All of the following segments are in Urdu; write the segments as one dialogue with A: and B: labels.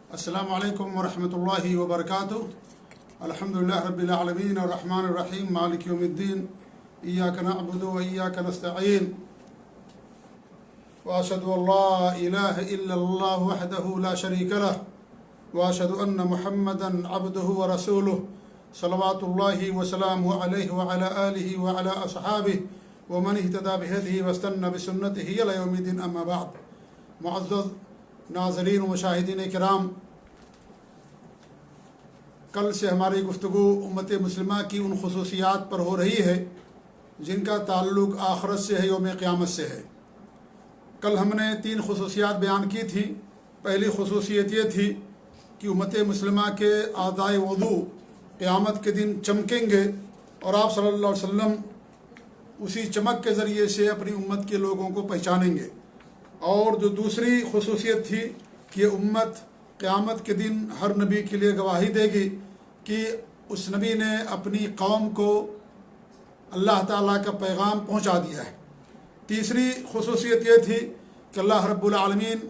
A: السلام علیکم ورحمۃ اللہ وبرکاتہ۔ الحمدللہ رب العالمین الرحمن الرحیم مالک یوم الدین ایاک نعبد و ایاک نستعین واشہد ان لا الہ الا اللہ وحدہ لا شریک لہ واشہد ان محمدا عبدہ ورسولہ صلوات اللہ وسلامہ علیہ وعلی آلہ وعلی اصحابہ ومن اہتدی بہدیہ واستنى بسنتہ الی یوم الدین، اما بعد۔ معزز ناظرین و مشاہدین کرام، کل سے ہماری گفتگو امت مسلمہ کی ان خصوصیات پر ہو رہی ہے جن کا تعلق آخرت سے ہے، یوم قیامت سے ہے۔ کل ہم نے 3 خصوصیات بیان کی تھیں۔ پہلی خصوصیت یہ تھی کہ امت مسلمہ کے اعضائے وضو قیامت کے دن چمکیں گے اور آپ صلی اللہ علیہ وسلم اسی چمک کے ذریعے سے اپنی امت کے لوگوں کو پہچانیں گے۔ اور جو دوسری خصوصیت تھی کہ یہ امت قیامت کے دن ہر نبی کے لیے گواہی دے گی کہ اس نبی نے اپنی قوم کو اللہ تعالیٰ کا پیغام پہنچا دیا ہے۔ تیسری خصوصیت یہ تھی کہ اللہ رب العالمین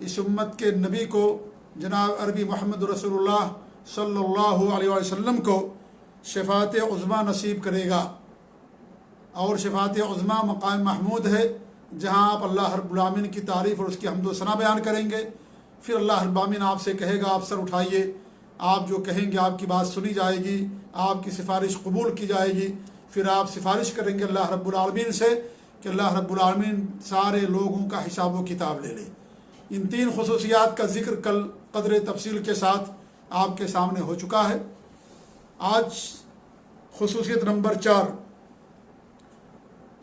A: اس امت کے نبی کو جناب عربی محمد رسول اللہ صلی اللہ علیہ وسلم کو شفاعت عظمیٰ نصیب کرے گا، اور شفاعت عظمیٰ مقام محمود ہے جہاں آپ اللہ رب العالمین کی تعریف اور اس کی حمد و ثنا بیان کریں گے۔ پھر اللہ رب العالمین آپ سے کہے گا آپ سر اٹھائیے، آپ جو کہیں گے آپ کی بات سنی جائے گی، آپ کی سفارش قبول کی جائے گی۔ پھر آپ سفارش کریں گے اللہ رب العالمین سے کہ اللہ رب العالمین سارے لوگوں کا حساب و کتاب لے لے۔ ان 3 خصوصیات کا ذکر کل قدر تفصیل کے ساتھ آپ کے سامنے ہو چکا ہے۔ آج خصوصیت نمبر 4،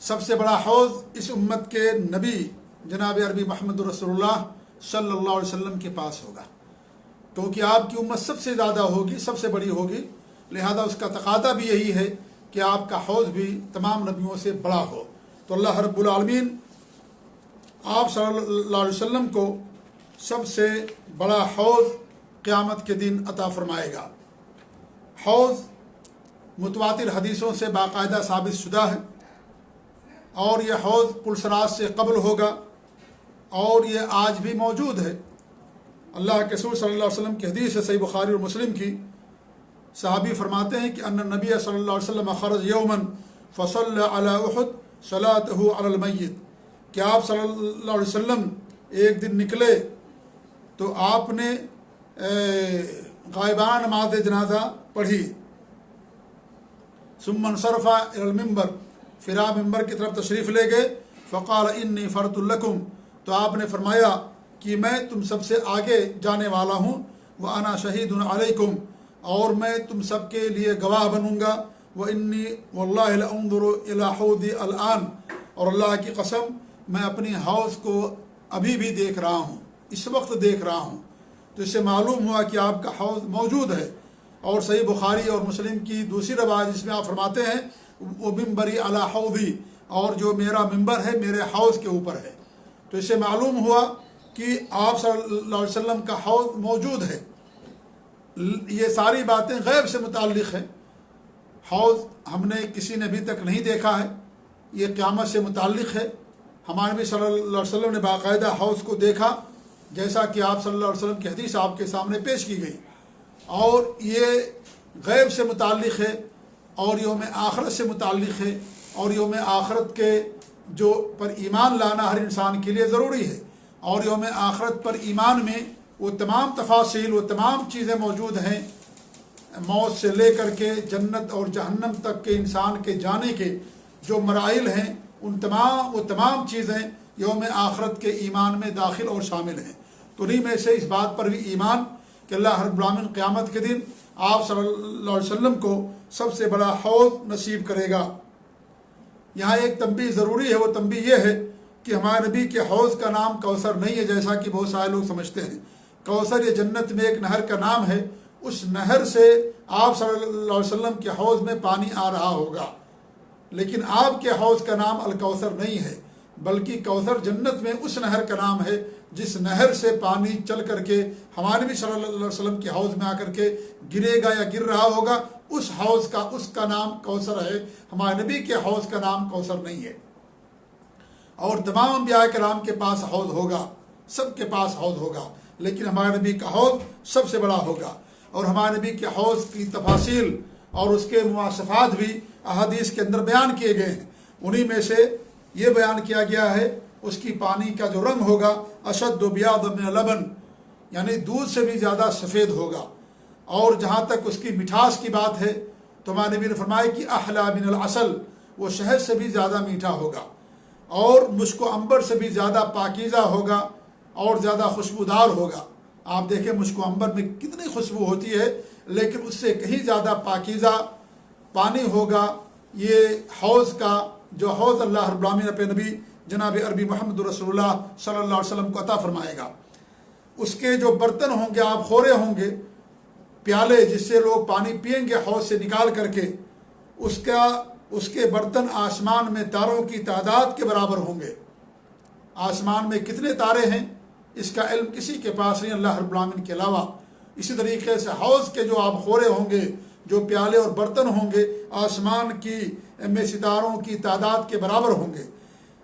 A: سب سے بڑا حوض اس امت کے نبی جناب عربی محمد رسول اللہ صلی اللہ علیہ وسلم کے پاس ہوگا، کیونکہ آپ کی امت سب سے زیادہ ہوگی، سب سے بڑی ہوگی، لہذا اس کا تقاضا بھی یہی ہے کہ آپ کا حوض بھی تمام نبیوں سے بڑا ہو۔ تو اللہ رب العالمین آپ صلی اللہ علیہ وسلم کو سب سے بڑا حوض قیامت کے دن عطا فرمائے گا۔ حوض متواتر حدیثوں سے باقاعدہ ثابت شدہ ہے، اور یہ حوض پلسرات سے قبل ہوگا، اور یہ آج بھی موجود ہے۔ اللہ کے رسول صلی اللہ علیہ وسلم کی حدیث ہے صحیح بخاری اور مسلم کی، صحابی فرماتے ہیں کہ ان نبی صلی اللہ علیہ وسلم خرج یوما فصلی علی احد صلاتہ علی المیت، کہ آپ صلی اللہ علیہ وسلم ایک دن نکلے تو آپ نے غائبانہ نماز جنازہ پڑھی، ثم انصرف الی المنبر، پھر آپ ممبر کی طرف تشریف لے گئے، فقال انی فرط لکم، تو آپ نے فرمایا کہ میں تم سب سے آگے جانے والا ہوں، وَأَنَا شَهِيدٌ عَلَيْكُمْ، اور میں تم سب کے لیے گواہ بنوں گا، وَإِنِّي وَاللَّهِ لَأَنظُرُ إِلَىٰ حَوْضِي الْآن، اور اللہ کی قسم میں اپنی حوض کو ابھی بھی دیکھ رہا ہوں، اس وقت دیکھ رہا ہوں۔ تو اس سے معلوم ہوا کہ آپ کا حوض موجود ہے۔ اور صحیح بخاری اور مسلم کی دوسری روایت جس میں آپ فرماتے ہیں وہ ممبری علی حوضی، اور جو میرا ممبر ہے میرے حوض کے اوپر ہے۔ تو اس سے معلوم ہوا کہ آپ صلی اللہ علیہ وسلم کا حوض موجود ہے۔ یہ ساری باتیں غیب سے متعلق ہیں۔ حوض ہم نے کسی نے ابھی تک نہیں دیکھا ہے، یہ قیامت سے متعلق ہے۔ ہمارے نبی صلی اللہ علیہ وسلم نے باقاعدہ حوض کو دیکھا، جیسا کہ آپ صلی اللہ علیہ وسلم کی حدیث آپ کے سامنے پیش کی گئی، اور یہ غیب سے متعلق ہے، اور یوم آخرت سے متعلق ہے، اور یوم آخرت کے جو پر ایمان لانا ہر انسان کے لیے ضروری ہے۔ اور یوم آخرت پر ایمان میں وہ تمام تفاصیل، وہ تمام چیزیں موجود ہیں، موت سے لے کر کے جنت اور جہنم تک کے انسان کے جانے کے جو مراحل ہیں، وہ تمام چیزیں یوم آخرت کے ایمان میں داخل اور شامل ہیں۔ تو انہیں میں سے اس بات پر بھی ایمان کہ اللہ رب العالمین قیامت کے دن آپ صلی اللہ علیہ وسلم کو سب سے بڑا حوض نصیب کرے گا۔ یہاں ایک تنبیہ ضروری ہے، وہ تنبیہ یہ ہے کہ ہمارے نبی کے حوض کا نام کوثر نہیں ہے جیسا کہ بہت سارے لوگ سمجھتے ہیں۔ کوثر یہ جنت میں ایک نہر کا نام ہے، اس نہر سے آپ صلی اللہ علیہ وسلم کے حوض میں پانی آ رہا ہوگا، لیکن آپ کے حوض کا نام الکوثر نہیں ہے، بلکہ کوثر جنت میں اس نہر کا نام ہے جس نہر سے پانی چل کر کے ہمارے نبی صلی اللہ علیہ وسلم کے حوض میں آ کر کے گرے گا یا گر رہا ہوگا، اس حوض کا اس کا نام کوثر ہے۔ ہمارے نبی کے حوض کا نام کوثر نہیں ہے۔ اور تمام انبیاء کرام کے پاس حوض ہوگا، سب کے پاس حوض ہوگا، لیکن ہمارے نبی کا حوض سب سے بڑا ہوگا. اور ہمارے نبی کے حوض کی تفاصیل اور اس کے مواصفات بھی احادیث کے اندر بیان کیے گئے ہیں. انہی میں سے یہ بیان کیا گیا ہے اس کی پانی کا جو رنگ ہوگا اشد بیاض من اللبن، یعنی دودھ سے بھی زیادہ سفید ہوگا. اور جہاں تک اس کی مٹھاس کی بات ہے تو ہمارے نبی نے فرمایا کہ احلا من العسل، وہ شہد سے بھی زیادہ میٹھا ہوگا اور مشک و عنبر سے بھی زیادہ پاکیزہ ہوگا اور زیادہ خوشبودار ہوگا. آپ دیکھیں مشک و عنبر میں کتنی خوشبو ہوتی ہے، لیکن اس سے کہیں زیادہ پاکیزہ پانی ہوگا یہ حوض کا، جو حوض اللہ رب العالمین اپنے نبی جناب عربی محمد رسول اللہ صلی اللہ علیہ وسلم کو عطا فرمائے گا. اس کے جو برتن ہوں گے، آپ خورے ہوں گے، پیالے جس سے لوگ پانی پئیں گے حوض سے نکال کر کے، اس کے برتن آسمان میں تاروں کی تعداد کے برابر ہوں گے. آسمان میں کتنے تارے ہیں اس کا علم کسی کے پاس نہیں اللہ رب العالمین کے علاوہ. اسی طریقے سے حوض کے جو آپ خورے ہوں گے، جو پیالے اور برتن ہوں گے، آسمان کی میں ستاروں کی تعداد کے برابر ہوں گے.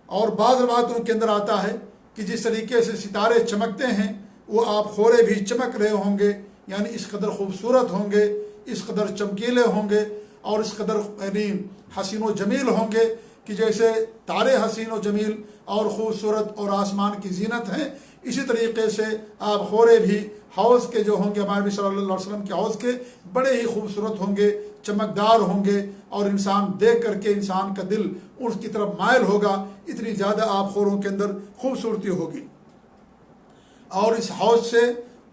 A: اور بعض روایتوں کے اندر آتا ہے کہ جس طریقے سے ستارے چمکتے ہیں وہ آپ خورے بھی چمک رہے ہوں گے، یعنی اس قدر خوبصورت ہوں گے، اس قدر چمکیلے ہوں گے اور اس قدر یعنی حسین و جمیل ہوں گے کہ جیسے تارے حسین و جمیل اور خوبصورت اور آسمان کی زینت ہیں، اسی طریقے سے آپ خورے بھی حوض کے جو ہوں گے ہمارے نبی صلی اللہ علیہ وسلم کے حوض کے بڑے ہی خوبصورت ہوں گے، چمکدار ہوں گے اور انسان دیکھ کر کے انسان کا دل اس کی طرف مائل ہوگا، اتنی زیادہ آپ خوروں کے اندر خوبصورتی ہوگی. اور اس حوض سے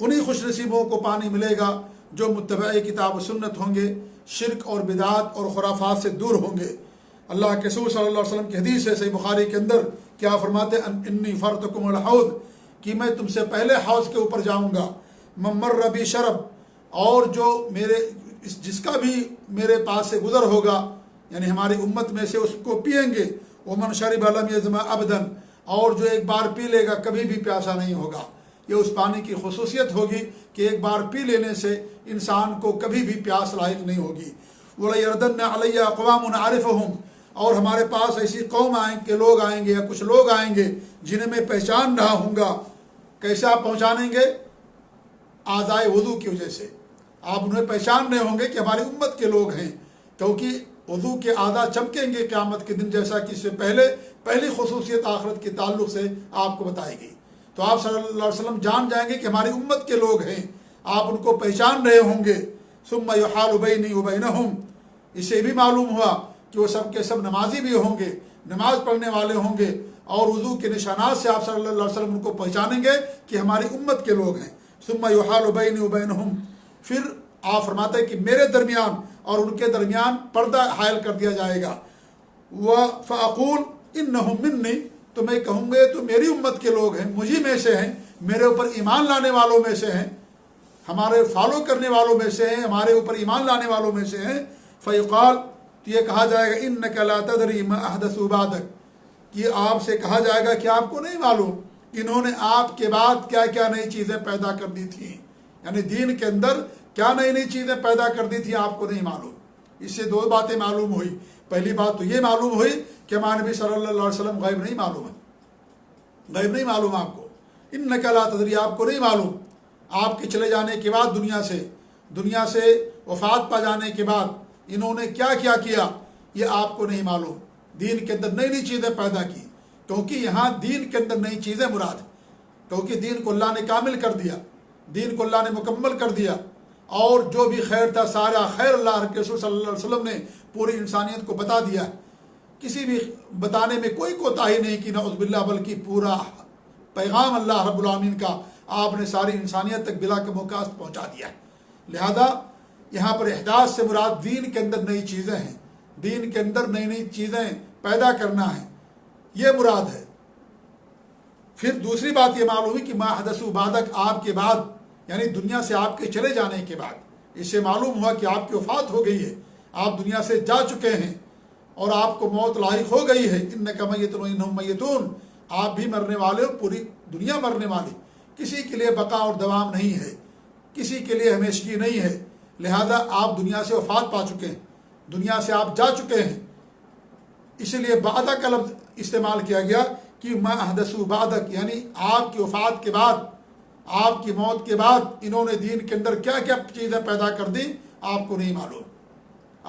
A: انہی خوش نصیبوں کو پانی ملے گا جو متبع کتاب و سنت ہوں گے، شرک اور بدعات اور خرافات سے دور ہوں گے. اللہ کے رسول صلی اللہ علیہ وسلم کی حدیث ہے صحیح بخاری کے اندر، کیا فرماتے ہیں انی فرتکم الحوض، کہ میں تم سے پہلے حوض کے اوپر جاؤں گا. ممر بی شرب، اور جو جس کا بھی میرے پاس سے گزر ہوگا یعنی ہماری امت میں سے اس کو پئیں گے. ومن شرب لم یظمأ ابدا، اور جو ایک بار پی لے گا کبھی بھی پیاسا نہیں ہوگا. یہ اس پانی کی خصوصیت ہوگی کہ ایک بار پی لینے سے انسان کو کبھی بھی پیاس لاحق نہیں ہوگی. وَلَيَرْدَنَّ عَلَيَّ أَقْوَامٌ عَارِفُهُمْ، اور ہمارے پاس ایسی قوم آئیں کہ لوگ آئیں گے یا کچھ لوگ آئیں گے جنہیں میں پہچان رہا ہوں گا. کیسے آپ پہچانیں گے؟ اعضائے وضو کی وجہ سے آپ انہیں پہچان رہے ہوں گے کہ ہماری امت کے لوگ ہیں، کیونکہ وضو کے اعضاء چمکیں گے قیامت کے دن، جیسا کہ اس سے پہلی خصوصیت آخرت کے تعلق سے آپ کو بتائی گئی. تو آپ صلی اللہ علیہ وسلم جان جائیں گے کہ ہماری امت کے لوگ ہیں، آپ ان کو پہچان رہے ہوں گے. ثم یحال بینی وبینہم، اس سے بھی معلوم ہوا کہ وہ سب کے سب نمازی بھی ہوں گے، نماز پڑھنے والے ہوں گے، اور وضو کے نشانات سے آپ صلی اللہ علیہ وسلم ان کو پہچانیں گے کہ ہماری امت کے لوگ ہیں. ثم یحال بینی وبینہم، پھر آپ فرماتے ہیں کہ میرے درمیان اور ان کے درمیان پردہ حائل کر دیا جائے گا. فاقول انہم منی، تو میں کہوں گے تو میری امت کے لوگ ہیں، مجھی میں سے ہیں، میرے اوپر ایمان لانے والوں میں سے ہیں، ہمارے فالو کرنے والوں میں سے ہیں، ہمارے اوپر ایمان لانے والوں میں سے ہیں. فیقال، تو یہ کہا جائے گا انک لا تدری ما احدثوا بعدک، کہ آپ سے کہا جائے گا کہ آپ کو نہیں معلوم کہ انہوں نے آپ کے بعد کیا کیا نئی چیزیں پیدا کر دی تھیں، یعنی دین کے اندر کیا نئی نئی چیزیں پیدا کر دی تھیں آپ کو نہیں معلوم. اس سے دو باتیں معلوم ہوئی. پہلی بات تو یہ معلوم ہوئی کہ ہمارے نبی صلی اللہ علیہ وسلم غیب نہیں معلوم ہے، غیب نہیں معلوم آپ کو. انک لا تدری، آپ کو نہیں معلوم آپ کے چلے جانے کے بعد دنیا سے وفات پا جانے کے بعد انہوں نے کیا کیا کیا، یہ آپ کو نہیں معلوم. دین کے اندر نئی نئی چیزیں پیدا کی، کیونکہ یہاں دین کے اندر نئی چیزیں مراد ہیں، کیونکہ دین کو اللہ نے کامل کر دیا، دین کو اللہ نے مکمل کر دیا، اور جو بھی خیر تھا سارا خیر اللہ کے رسول صلی اللہ علیہ وسلم نے پوری انسانیت کو بتا دیا. کسی بھی بتانے میں کوئی کوتاہی نہیں کی، نعوذ باللہ، بلکہ پورا پیغام اللہ رب العالمین کا آپ نے ساری انسانیت تک بلا کے مکاست پہنچا دیا. لہذا یہاں پر احداث سے مراد دین کے اندر نئی چیزیں ہیں، دین کے اندر نئی نئی چیزیں پیدا کرنا ہے، یہ مراد ہے. پھر دوسری بات یہ معلوم ہوئی کہ ما حدثوا بعدک، آپ کے بعد یعنی دنیا سے آپ کے چلے جانے کے بعد. اس سے معلوم ہوا کہ آپ کی وفات ہو گئی ہے، آپ دنیا سے جا چکے ہیں اور آپ کو موت لاحق ہو گئی ہے. انک میت وانہم میتون، آپ بھی مرنے والے ہو، پوری دنیا مرنے والی. کسی کے لیے بقا اور دوام نہیں ہے، کسی کے لیے ہمیشگی نہیں ہے. لہذا آپ دنیا سے وفات پا چکے ہیں، دنیا سے آپ جا چکے ہیں. اسی لیے بعدہ کا لفظ استعمال کیا گیا کہ ما احدثوا بعدک، یعنی آپ کی وفات کے بعد آپ کی موت کے بعد انہوں نے دین کے اندر کیا کیا چیزیں پیدا کر دی آپ کو نہیں معلوم۔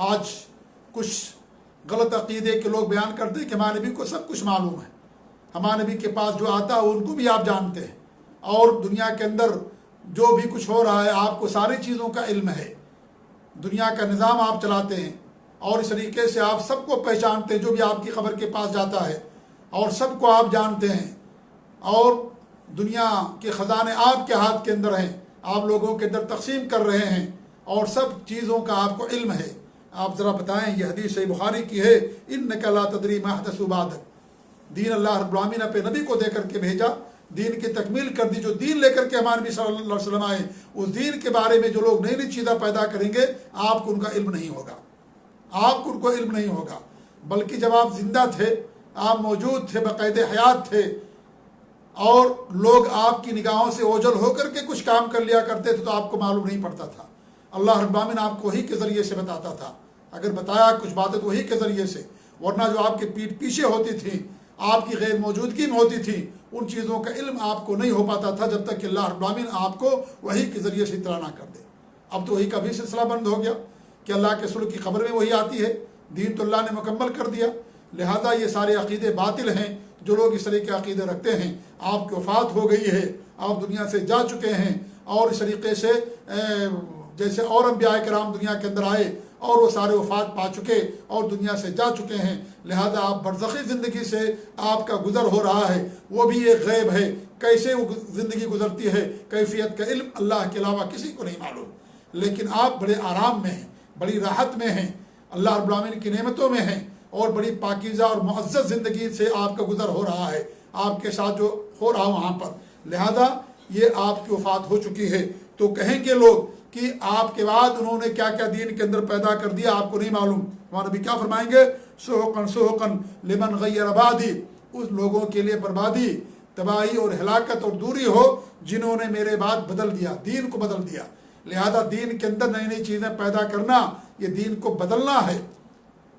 A: آج کچھ غلط عقیدے کے لوگ بیان کرتے ہیں کہ ہمارے نبی کو سب کچھ معلوم ہے، ہمارے نبی کے پاس جو آتا ہے ان کو بھی آپ جانتے ہیں، اور دنیا کے اندر جو بھی کچھ ہو رہا ہے آپ کو ساری چیزوں کا علم ہے، دنیا کا نظام آپ چلاتے ہیں، اور اس طریقے سے آپ سب کو پہچانتے ہیں جو بھی آپ کی خبر کے پاس جاتا ہے، اور سب کو آپ جانتے ہیں، اور دنیا کے خزانے آپ کے ہاتھ کے اندر ہیں، آپ لوگوں کے اندر تقسیم کر رہے ہیں، اور سب چیزوں کا آپ کو علم ہے۔ آپ ذرا بتائیں، یہ حدیث صحیح بخاری کی ہے، انک لا تدری ما احدث بعدک، دین اللہ رب العالمین نے اپنے نبی کو دے کر کے بھیجا، دین کی تکمیل کر دی، جو دین لے کر کے ہمارے نبی صلی اللہ علیہ وسلم آئے، اس دین کے بارے میں جو لوگ نئی نئی چیزیں پیدا کریں گے آپ کو ان کا علم نہیں ہوگا، آپ کو ان کو علم نہیں ہوگا، بلکہ جب آپ زندہ تھے، آپ موجود تھے، بقید حیات تھے، اور لوگ آپ کی نگاہوں سے اوجھل ہو کر کے کچھ کام کر لیا کرتے تھے تو آپ کو معلوم نہیں پڑتا تھا۔ اللہ رب العالمین آپ کو وحی کے ذریعے سے بتاتا تھا، اگر بتایا کچھ باتیں تو وحی کے ذریعے سے، ورنہ جو آپ کے پیٹھ پیچھے ہوتی تھی، آپ کی غیر موجودگی میں ہوتی تھی، ان چیزوں کا علم آپ کو نہیں ہو پاتا تھا جب تک کہ اللہ رب العالمین آپ کو وحی کے ذریعے سے اطلاع نہ کر دے۔ اب تو وحی کا بھی سلسلہ بند ہو گیا کہ اللہ کے رسول کی خبر میں وہی آتی ہے، دین تو اللہ نے مکمل کر دیا، لہذا یہ سارے عقیدے باطل ہیں۔ جو لوگ اس طرح کے عقیدے رکھتے ہیں، آپ کی وفات ہو گئی ہے، آپ دنیا سے جا چکے ہیں، اور اس طریقے سے جیسے اور انبیاء کرام دنیا کے اندر آئے اور وہ سارے وفات پا چکے اور دنیا سے جا چکے ہیں، لہذا آپ برزخی زندگی سے آپ کا گزر ہو رہا ہے، وہ بھی ایک غیب ہے، کیسے وہ زندگی گزرتی ہے کیفیت کا علم اللہ کے علاوہ کسی کو نہیں معلوم، لیکن آپ بڑے آرام میں ہیں، بڑی راحت میں ہیں، اللہ رب العالمین کی نعمتوں میں ہیں، اور بڑی پاکیزہ اور معزز زندگی سے آپ کا گزر ہو رہا ہے، آپ کے ساتھ جو ہو رہا وہاں پر، لہذا یہ آپ کی وفات ہو چکی ہے۔ تو کہیں گے لوگ کہ آپ کے بعد انہوں نے کیا کیا دین کے اندر پیدا کر دیا آپ کو نہیں معلوم، ہمارے نبی کیا فرمائیں گے؟ سحقن سحقن لمن غیر بعدی، اس لوگوں کے لیے بربادی، تباہی اور ہلاکت اور دوری ہو جنہوں نے میرے بعد بدل دیا، دین کو بدل دیا۔ لہذا دین کے اندر نئی نئی چیزیں پیدا کرنا، یہ دین کو بدلنا ہے،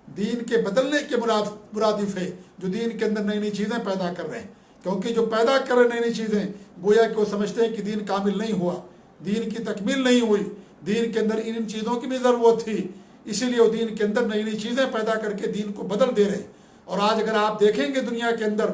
A: دین کے بدلنے کے مرادف ہے جو دین کے اندر نئی نئی چیزیں پیدا کر رہے ہیں، کیونکہ جو پیدا کر رہے نئی نئی چیزیں گویا کہ وہ سمجھتے ہیں کہ دین کامل نہیں ہوا، دین کی تکمیل نہیں ہوئی، دین کے اندر ان چیزوں کی بھی ضرورت تھی، اسی لیے وہ دین کے اندر نئی نئی چیزیں پیدا کر کے دین کو بدل دے رہے ہیں۔ اور آج اگر آپ دیکھیں گے دنیا کے اندر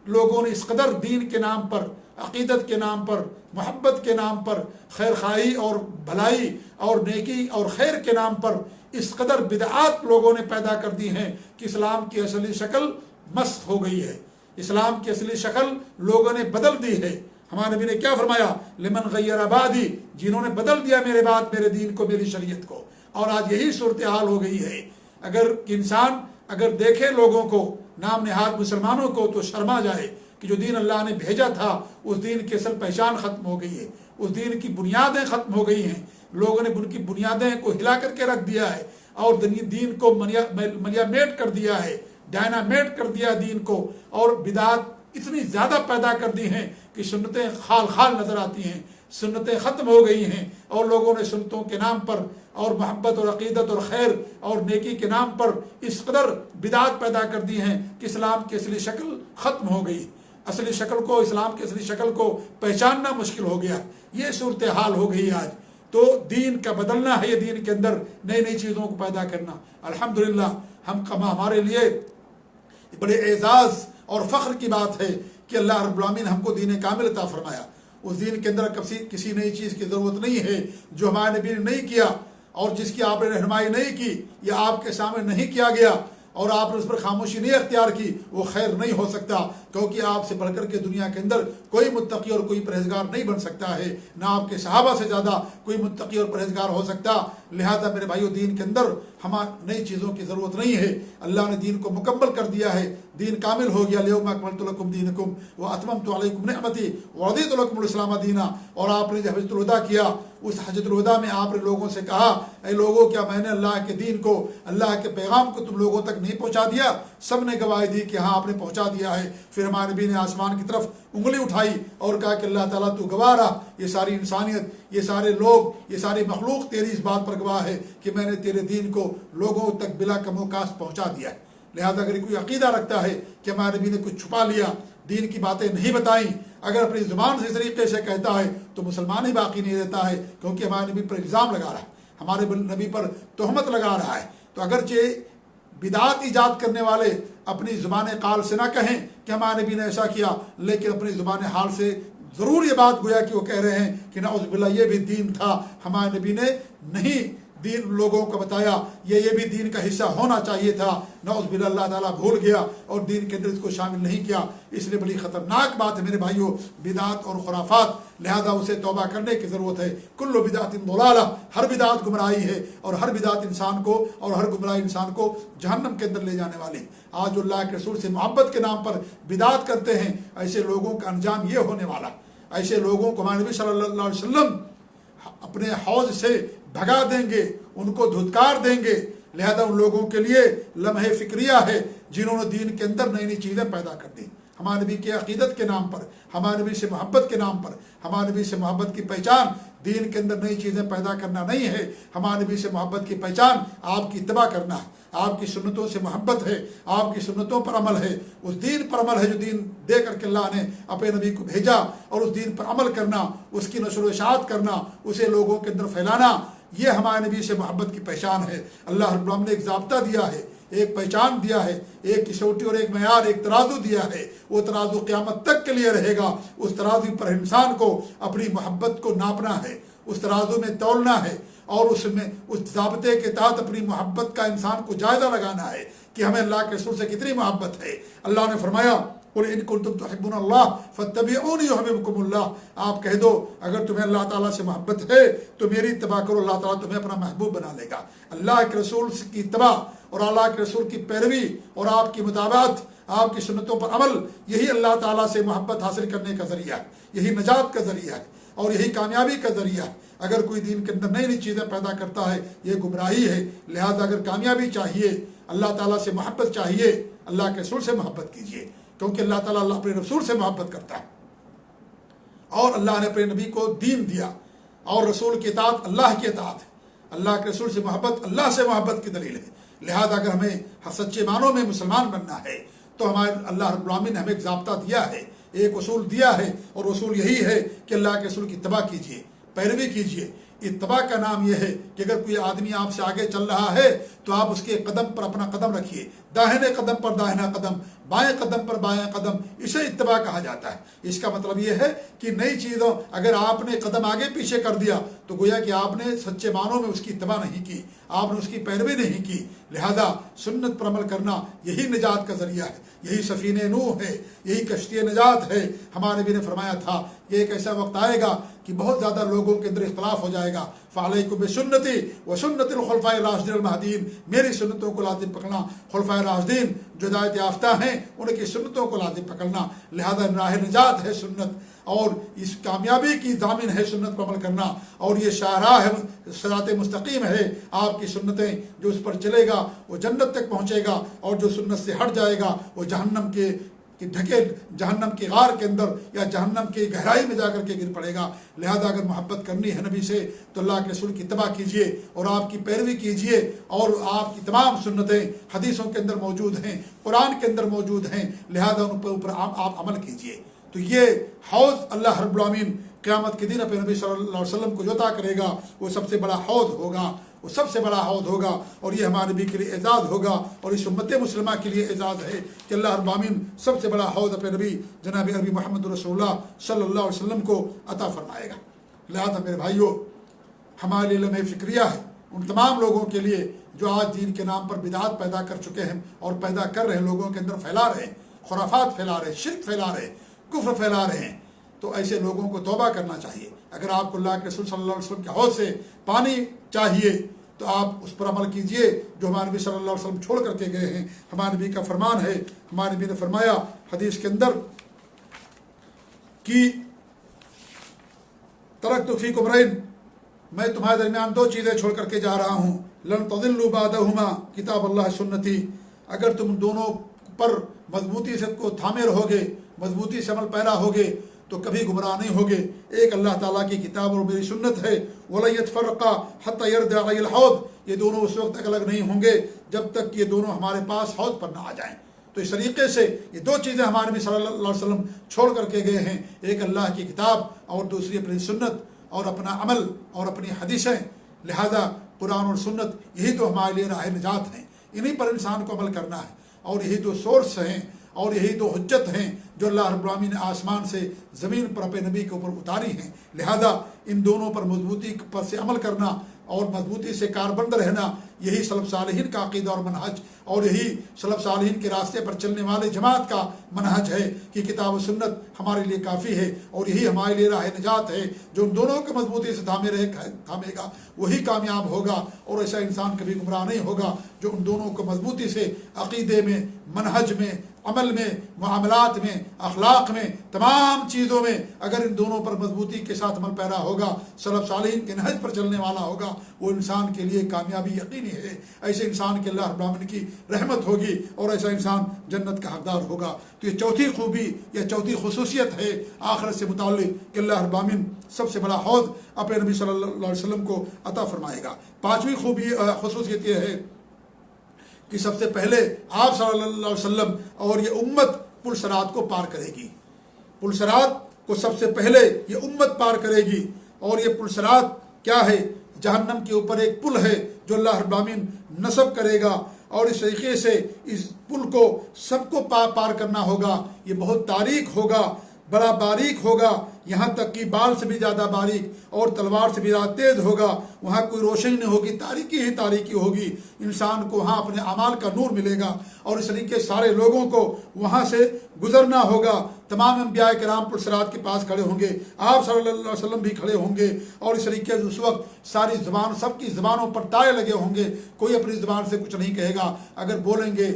A: لوگوں نے اس قدر دین کے نام پر، عقیدت کے نام پر، محبت کے نام پر، خیر خواہی اور بھلائی اور نیکی اور خیر کے نام پر اس قدر بدعات لوگوں نے پیدا کر دی ہیں کہ اسلام کی اصلی شکل مسخ ہو گئی ہے، اسلام کی اصلی شکل لوگوں نے بدل دی ہے۔ ہمارے نبی نے کیا فرمایا؟ لمن غیر بعدی، جنہوں نے بدل دیا میرے بعد میرے دین کو، میری شریعت کو۔ اور آج یہی صورتحال ہو گئی ہے، اگر انسان اگر دیکھے لوگوں کو، نام نہاد مسلمانوں کو، تو شرما جائے کہ جو دین اللہ نے بھیجا تھا اس دین کی اصل پہچان ختم ہو گئی ہے، اس دین کی بنیادیں ختم ہو گئی ہیں، لوگوں نے ان کی بنیادیں کو ہلا کر کے رکھ دیا ہے اور دین کو ملیا میٹ کر دیا ہے، ڈائنامیٹ کر دیا دین کو، اور بدعات اتنی زیادہ پیدا کر دی ہیں کہ سنتیں خال خال نظر آتی ہیں، سنتیں ختم ہو گئی ہیں، اور لوگوں نے سنتوں کے نام پر اور محبت اور عقیدت اور خیر اور نیکی کے نام پر اس قدر بدعات پیدا کر دی ہیں کہ اسلام کی اصلی شکل ختم ہو گئی، اصلی شکل کو، اسلام کی اصلی شکل کو پہچاننا مشکل ہو گیا۔ یہ صورتحال ہو گئی آج۔ تو دین کا بدلنا ہے، یہ دین کے اندر نئی نئی چیزوں کو پیدا کرنا۔ الحمدللہ ہمارے لیے بڑے اعزاز اور فخر کی بات ہے کہ اللہ رب العالمین ہم کو دین کامل عطا فرمایا۔ اس دین کے اندر کسی نئی چیز کی ضرورت نہیں ہے جو ہمارے نبی نے نہیں کیا، اور جس کی آپ نے رہنمائی نہیں کی یا آپ کے سامنے نہیں کیا گیا اور آپ نے اس پر خاموشی نہیں اختیار کی، وہ خیر نہیں ہو سکتا، کیونکہ آپ سے بڑھ کر کے دنیا کے اندر کوئی متقی اور کوئی پرہیزگار نہیں بن سکتا ہے، نہ آپ کے صحابہ سے زیادہ کوئی متقی اور پرہیزگار ہو سکتا۔ لہذا میرے بھائیو، دین کے اندر ہمیں نئی چیزوں کی ضرورت نہیں ہے، اللہ نے دین کو مکمل کر دیا ہے، دین کامل ہو گیا۔ الیوم اکملت لکم دینکم واتممت علیکم نعمتی ورضیت لکم الاسلام دینا۔ اور آپ نے جب حجۃ الوداع کیا، اس حجۃ الوداع میں آپ نے لوگوں سے کہا، اے لوگوں، کیا میں نے اللہ کے دین کو، اللہ کے پیغام کو تم لوگوں تک نہیں پہنچا دیا؟ سب نے گواہی دی کہ ہاں آپ نے پہنچا دیا ہے۔ پھر ہمارے نبی نے آسمان کی طرف انگلی اٹھائی اور کہا کہ اللہ تعالیٰ تو گواہ رہا، یہ ساری انسانیت، یہ سارے لوگ، یہ ساری مخلوق تیری اس بات پر گواہ ہے کہ میں نے تیرے دین کو لوگوں تک بلا کم و کاست پہنچا دیا ہے۔ لہذا اگر کوئی عقیدہ رکھتا ہے کہ ہمارے نبی نے کچھ چھپا لیا، دین کی باتیں نہیں بتائیں، اگر اپنی زبان سے اس طریقے سے کہتا ہے تو مسلمان ہی باقی نہیں رہتا ہے، کیونکہ ہمارے نبی پر الزام لگا رہا ہے، ہمارے نبی پر تہمت لگا رہا ہے۔ تو اگرچہ بدعات ایجاد کرنے والے اپنی زبان قال سے نہ کہیں کہ ہمارے نبی نے ایسا کیا، لیکن اپنی زبان حال سے ضرور یہ بات گویا کہ وہ کہہ رہے ہیں کہ نعوذ باللہ یہ بھی دین تھا، ہمارے نبی نے نہیں دین لوگوں کو بتایا، یہ بھی دین کا حصہ ہونا چاہیے تھا، نعوذ باللہ اللہ تعالیٰ بھول گیا اور دین کے اندر اس کو شامل نہیں کیا۔ اس لیے بڑی خطرناک بات ہے میرے بھائیوں بدعات اور خرافات، لہذا اسے توبہ کرنے کی ضرورت ہے۔ کل بدعت ضلالہ، ہر بدعت گمراہی ہے، اور ہر بدعت انسان کو اور ہر گمراہی انسان کو جہنم کے اندر لے جانے والی۔ آج جو اللہ کے رسول سے محبت کے نام پر بدعات کرتے ہیں، ایسے لوگوں کا انجام یہ ہونے والا، ایسے لوگوں کو ہمارے نبی صلی اللہ علیہ وسلم اپنے حوض سے بھگا دیں گے، ان کو دھتکار دیں گے۔ لہذا ان لوگوں کے لیے لمحے فکریہ ہے جنہوں نے دین کے اندر نئی نئی چیزیں پیدا کر دی، ہمارے نبی کی عقیدت کے نام پر، ہمارے نبی سے محبت کے نام پر۔ ہمارے نبی سے محبت کی پہچان دین کے اندر نئی چیزیں پیدا کرنا نہیں ہے، ہمارے نبی سے محبت کی پہچان آپ کی اتباع کرنا ہے، آپ کی سنتوں سے محبت ہے، آپ کی سنتوں پر عمل ہے، اس دین پر عمل ہے جو دین دے کر کے اللہ نے اپنے نبی کو بھیجا، اور اس دین پر عمل کرنا، اس کی نشر و اشاعت کرنا، اسے لوگوں کے اندر پھیلانا، یہ ہمارے نبی سے محبت کی پہچان ہے۔ اللہ رب العالمین نے ایک ضابطہ دیا ہے، ایک پہچان دیا ہے، ایک کسوٹی اور ایک معیار، ایک ترازو دیا ہے، وہ ترازو قیامت تک کے لیے رہے گا۔ اس ترازو پر انسان کو اپنی محبت کو ناپنا ہے، اس ترازو میں تولنا ہے، اور اس میں اس ضابطے کے تحت اپنی محبت کا انسان کو جائزہ لگانا ہے کہ ہمیں اللہ کے رسول سے کتنی محبت ہے۔ اللہ نے فرمایا قل ان کنتم تحبون اللہ فاتبعونی یحببکم اللہ، آپ کہہ دو اگر تمہیں اللہ تعالیٰ سے محبت ہے تو میری اتباع کرو، اللہ تعالیٰ تمہیں اپنا محبوب بنا لے گا۔ اللہ کے رسول کی اتباع اور اللہ کے رسول کی پیروی اور آپ کی مطابقت، آپ کی سنتوں پر عمل، یہی اللہ تعالیٰ سے محبت حاصل کرنے کا ذریعہ ہے، یہی نجات کا ذریعہ ہے، اور یہی کامیابی کا ذریعہ ہے۔ اگر کوئی دین کے اندر نئی نئی چیزیں پیدا کرتا ہے یہ گمراہی ہے۔ لہذا اگر کامیابی چاہیے، اللہ تعالیٰ سے محبت چاہیے، اللہ کے رسول سے محبت کیجیے، کیونکہ اللہ تعالیٰ اللہ اپنے رسول سے محبت کرتا ہے، اور اللہ نے اپنے نبی کو دین دیا، اور رسول کی اطاعت اللہ کی اطاعت ہے، اللہ کے رسول سے محبت اللہ سے محبت کی دلیل ہے۔ لہذا اگر ہمیں سچے معنوں میں مسلمان بننا ہے تو ہمارے اللہ رب العالمین نے ہمیں ایک ضابطہ دیا ہے، ایک اصول دیا ہے، اور اصول یہی ہے کہ اللہ کے رسول کی اتباع کیجیے، پیروی کیجیے۔ اتباع کا نام یہ ہے کہ اگر کوئی آدمی آپ سے آگے چل رہا ہے تو آپ اس کے قدم پر اپنا قدم رکھیے، داہنے قدم پر داہنا قدم، بائیں قدم پر بائیں قدم، اسے اتباع کہا جاتا ہے۔ اس کا مطلب یہ ہے کہ نئی چیزوں اگر آپ نے قدم آگے پیچھے کر دیا تو گویا کہ آپ نے سچے معنوں میں اس کی اتباع نہیں کی، آپ نے اس کی پیروی نہیں کی۔ لہذا سنت پر عمل کرنا یہی نجات کا ذریعہ ہے، یہی سفینہ نوح ہے، یہی کشتی نجات ہے۔ ہمارے نبی نے فرمایا تھا کہ ایک ایسا وقت آئے گا کہ بہت زیادہ لوگوں کے اندر اختلاف ہو جائے گا، فعلیکم بسنتی وسنت الخلفاء الراشدین المہدیین، میری سنتوں کو لازم پکڑنا، خلفاء راشدین جو ہدایت یافتہ ہیں ان کی سنتوں کو لازم پکڑنا۔ لہذا راہ نجات ہے سنت، اور اس کامیابی کی ضامن ہے سنت پر عمل کرنا، اور یہ شاہراہ صراط مستقیم ہے۔ آپ کی سنتیں جو اس پر چلے گا وہ جنت تک پہنچے گا، اور جو سنت سے ہٹ جائے گا وہ جہنم کے ڈھکے جہنم کی غار کے اندر یا جہنم کی گہرائی میں جا کر کے گر پڑے گا۔ لہذا اگر محبت کرنی ہے نبی سے تو اللہ کے رسول کی اتباع کیجیے اور آپ کی پیروی کیجیے، اور آپ کی تمام سنتیں حدیثوں کے اندر موجود ہیں، قرآن کے اندر موجود ہیں، لہذا ان پر اوپر آپ عمل کیجیے۔ تو یہ حوض اللہ رب العالمین قیامت کے دن اپنے نبی صلی اللہ علیہ وسلم کو جو عطا کرے گا وہ سب سے بڑا حوض ہوگا، وہ سب سے بڑا حوض ہوگا، اور یہ ہمارے نبی کے لیے اعزاز ہوگا، اور اس امت مسلمہ کے لیے اعزاز ہے کہ اللہ رب العالمین سب سے بڑا حوض اپنے نبی جناب عربی محمد رسول اللہ صلی اللہ علیہ وسلم کو عطا فرمائے گا۔ لہذا میرے بھائیوں، ہمارے لیے لمحہ فکریہ ہے ان تمام لوگوں کے لیے جو آج دین کے نام پر بدعات پیدا کر چکے ہیں اور پیدا کر رہے ہیں، لوگوں کے اندر پھیلا رہے ہیں، خرافات پھیلا رہے ہیں، شرک پھیلا رہے ہیں، کفر پھیلا رہے ہیں۔ تو ایسے لوگوں کو توبہ کرنا چاہیے۔ اگر آپ کو اللہ کے رسول صلی اللہ علیہ وسلم کے حوض سے پانی چاہیے تو آپ اس پر عمل کیجئے جو ہمارے نبی صلی اللہ علیہ وسلم چھوڑ کر کے گئے ہیں۔ ہمارے نبی کا فرمان ہے، ہمارے نبی نے فرمایا حدیث کے اندر کہ ترکت فیکم امرین، میں تمہارے درمیان دو چیزیں چھوڑ کر کے جا رہا ہوں، لن تضلوا بعدہما کتاب اللہ سنتی، اگر تم دونوں پر مضبوطی سے کو تھامے رہو گے، مضبوطی سے عمل پیرا ہوگے تو کبھی گمراہ نہیں ہوگے۔ ایک اللہ تعالیٰ کی کتاب اور میری سنت ہے، وَلَن يَتَفَرَّقَا حَتَّى يَرْدَ عَلَيْهِ الْحَوْض، یہ دونوں اس وقت تک الگ نہیں ہوں گے جب تک کہ یہ دونوں ہمارے پاس حوض پر نہ آ جائیں۔ تو اس طریقے سے یہ دو چیزیں ہمارے نبی صلی اللہ علیہ وسلم چھوڑ کر کے گئے ہیں، ایک اللہ کی کتاب اور دوسری اپنی سنت اور اپنا عمل اور اپنی حدیثیں۔ لہذا قرآن اور سنت یہی تو ہمارے لیے راہ نجات ہیں، انہی پر انسان کو عمل کرنا ہے، اور یہی دو سورس ہیں اور یہی دو حجت ہیں جو اللہ رب العالمین نے آسمان سے زمین پر اپنے نبی کے اوپر اتاری ہیں۔ لہذا ان دونوں پر مضبوطی پر سے عمل کرنا اور مضبوطی سے کاربند رہنا، یہی سلف صالحین کا عقیدہ اور منہج، اور یہی سلف صالحین کے راستے پر چلنے والے جماعت کا منہج ہے کہ کتاب و سنت ہمارے لیے کافی ہے، اور یہی ہمارے لیے راہ نجات ہے۔ جو ان دونوں کو مضبوطی سے تھامے گا وہی کامیاب ہوگا، اور ایسا انسان کبھی گمراہ نہیں ہوگا جو ان دونوں کو مضبوطی سے عقیدے میں، منہج میں، عمل میں، معاملات میں، اخلاق میں، تمام چیزوں میں اگر ان دونوں پر مضبوطی کے ساتھ عمل پیرا ہوگا، سلف صالحین کے نہج پر چلنے والا ہوگا، وہ انسان کے لیے کامیابی یقینی ہے۔ ایسے انسان کے اللہ رب العالمین کی رحمت ہوگی اور ایسا انسان جنت کا حقدار ہوگا۔ تو یہ چوتھی خوبی یا چوتھی خصوصیت ہے آخرت سے متعلق کہ اللہ رب العالمین سب سے بڑا حوض اپنے نبی صلی اللہ علیہ وسلم کو عطا فرمائے گا۔ پانچویں خوبی خصوصیت یہ ہے کہ سب سے پہلے آپ صلی اللہ علیہ وسلم اور یہ امت پل صراط کو پار کرے گی۔ پل صراط کو سب سے پہلے یہ امت پار کرے گی، اور یہ پل صراط کیا ہے؟ جہنم کے اوپر ایک پل ہے جو اللہ رب العالمین نصب کرے گا، اور اس طریقے سے اس پل کو سب کو پار کرنا ہوگا۔ یہ بہت تاریک ہوگا، بڑا باریک ہوگا، یہاں تک کہ بال سے بھی زیادہ باریک اور تلوار سے بھی زیادہ تیز ہوگا۔ وہاں کوئی روشنی نہیں ہوگی، تاریکی ہی تاریکی ہوگی۔ انسان کو وہاں اپنے اعمال کا نور ملے گا، اور اس طریقے سارے لوگوں کو وہاں سے گزرنا ہوگا۔ تمام انبیاء کرام پل صراط کے پاس کھڑے ہوں گے، آپ صلی اللہ علیہ وسلم بھی کھڑے ہوں گے، اور اس طریقے سے اس وقت سب کی زبانوں پر تالے لگے ہوں گے۔ کوئی اپنی زبان سے کچھ نہیں کہے گا، اگر بولیں گے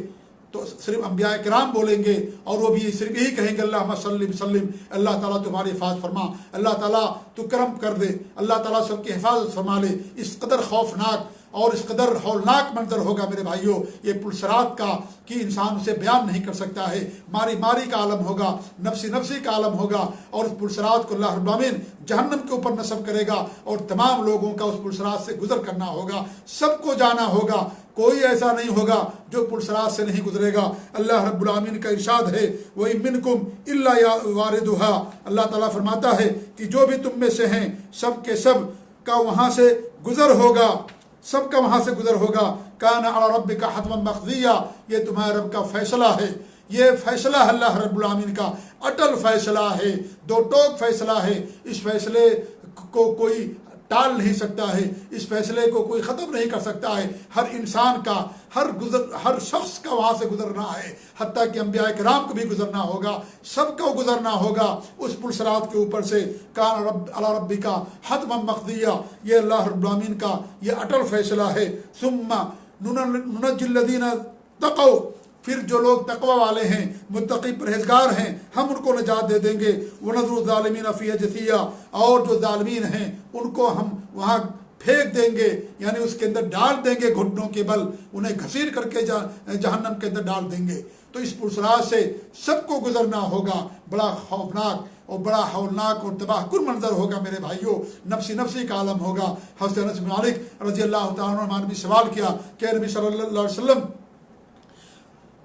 A: تو صرف انبیاء کرام بولیں گے، اور وہ بھی صرف یہی کہیں گے اللہم صلی وسلم، اللہ تعالیٰ تمہاری حفاظت فرما، اللہ تعالیٰ تو کرم کر دے، اللہ تعالیٰ سب کی حفاظت فرما لے۔ اس قدر خوفناک اور اس قدر ہولناک منظر ہوگا میرے بھائیوں یہ پل صراط کا کہ انسان اسے بیان نہیں کر سکتا ہے۔ ماری کا عالم ہوگا، نفسی کا عالم ہوگا، اور اس پل صراط کو اللہ رب العالمین جہنم کے اوپر نصب کرے گا، اور تمام لوگوں کا اس پل صراط سے گزر کرنا ہوگا، سب کو جانا ہوگا، کوئی ایسا نہیں ہوگا جو پل صراط سے نہیں گزرے گا۔ اللہ رب العالمین کا ارشاد ہے وَإِن مِّنكُمْ إِلَّا وَارِدُهَا، اللہ تعالیٰ فرماتا ہے کہ جو بھی تم میں سے ہیں سب کے سب کا وہاں سے گزر ہوگا، سب کا وہاں سے گزر ہوگا۔ کان علی ربک حتما مقضیہ، یہ تمہارے رب کا فیصلہ ہے، یہ فیصلہ ہے اللہ رب العالمین کا، اٹل فیصلہ ہے، دو ٹوک فیصلہ ہے۔ اس فیصلے کو کوئی ٹال نہیں سکتا ہے، اس فیصلے کو کوئی ختم نہیں کر سکتا ہے۔ ہر انسان کا، ہر شخص کا وہاں سے گزرنا ہے، حتیٰ کہ انبیاء کرام کو بھی گزرنا ہوگا، سب کو گزرنا ہوگا اس پل صراط کے اوپر سے۔ کان علی ربک حتما مقضیہ، یہ اللہ رب العالمین کا یہ اٹل فیصلہ ہے۔ ثم ننجی الذین اتقوا، پھر جو لوگ تقوی والے ہیں، متقی پرہیزگار ہیں، ہم ان کو نجات دے دیں گے۔ وَنَذَرُ الظَّالِمِينَ فِيهَا جَثِيًّا، اور جو ظالمین ہیں ان کو ہم وہاں پھینک دیں گے، یعنی اس کے اندر ڈال دیں گے گھٹنوں کے بل، انہیں گھسیٹ کر کے جہنم کے اندر ڈال دیں گے۔ تو اس پل صراط سے سب کو گزرنا ہوگا، بڑا خوفناک اور بڑا ہولناک اور تباہ کن منظر ہوگا میرے بھائیوں، نفسی کا عالم ہوگا۔ حضرت انس بن مالک رضی اللہ تعالیٰ عنہ نے سوال کیا کہ نبی صلی اللہ علیہ وسلم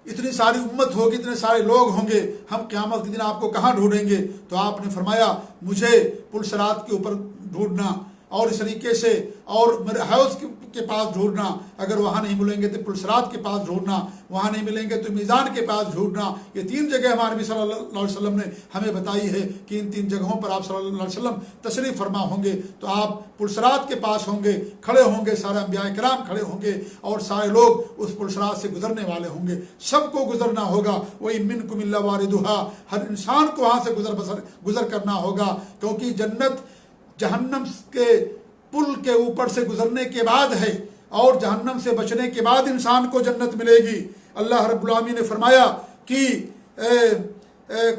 A: اتنی ساری امت ہوگی، اتنے سارے لوگ ہوں گے، ہم قیامت کے دن آپ کو کہاں ڈھونڈیں گے؟ تو آپ نے فرمایا مجھے پل صراط کے اوپر ڈھونڈنا، اور اس طریقے سے اور میرے حوض کے پاس ڈھونڈنا، اگر وہاں نہیں ملیں گے تو پل صراط کے پاس ڈھونڈنا، وہاں نہیں ملیں گے تو میزان کے پاس ڈھونڈنا۔ یہ تین جگہ ہمارے نبی صلی اللہ علیہ وسلم نے ہمیں بتائی ہے کہ ان تین جگہوں پر آپ صلی اللہ علیہ وسلم تشریف فرما ہوں گے۔ تو آپ پل صراط کے پاس ہوں گے، کھڑے ہوں گے، سارے انبیاء کرام کھڑے ہوں گے، اور سارے لوگ اس پل صراط سے گزرنے والے ہوں گے، سب کو گزرنا ہوگا۔ وَإِن مِّنكُمْ إِلَّا وَارِدُهَا، ہر انسان کو وہاں سے گزر کرنا ہوگا، کیونکہ جنت جہنم کے پل کے اوپر سے گزرنے کے بعد ہے، اور جہنم سے بچنے کے بعد انسان کو جنت ملے گی۔ اللہ رب العالمین نے فرمایا کہ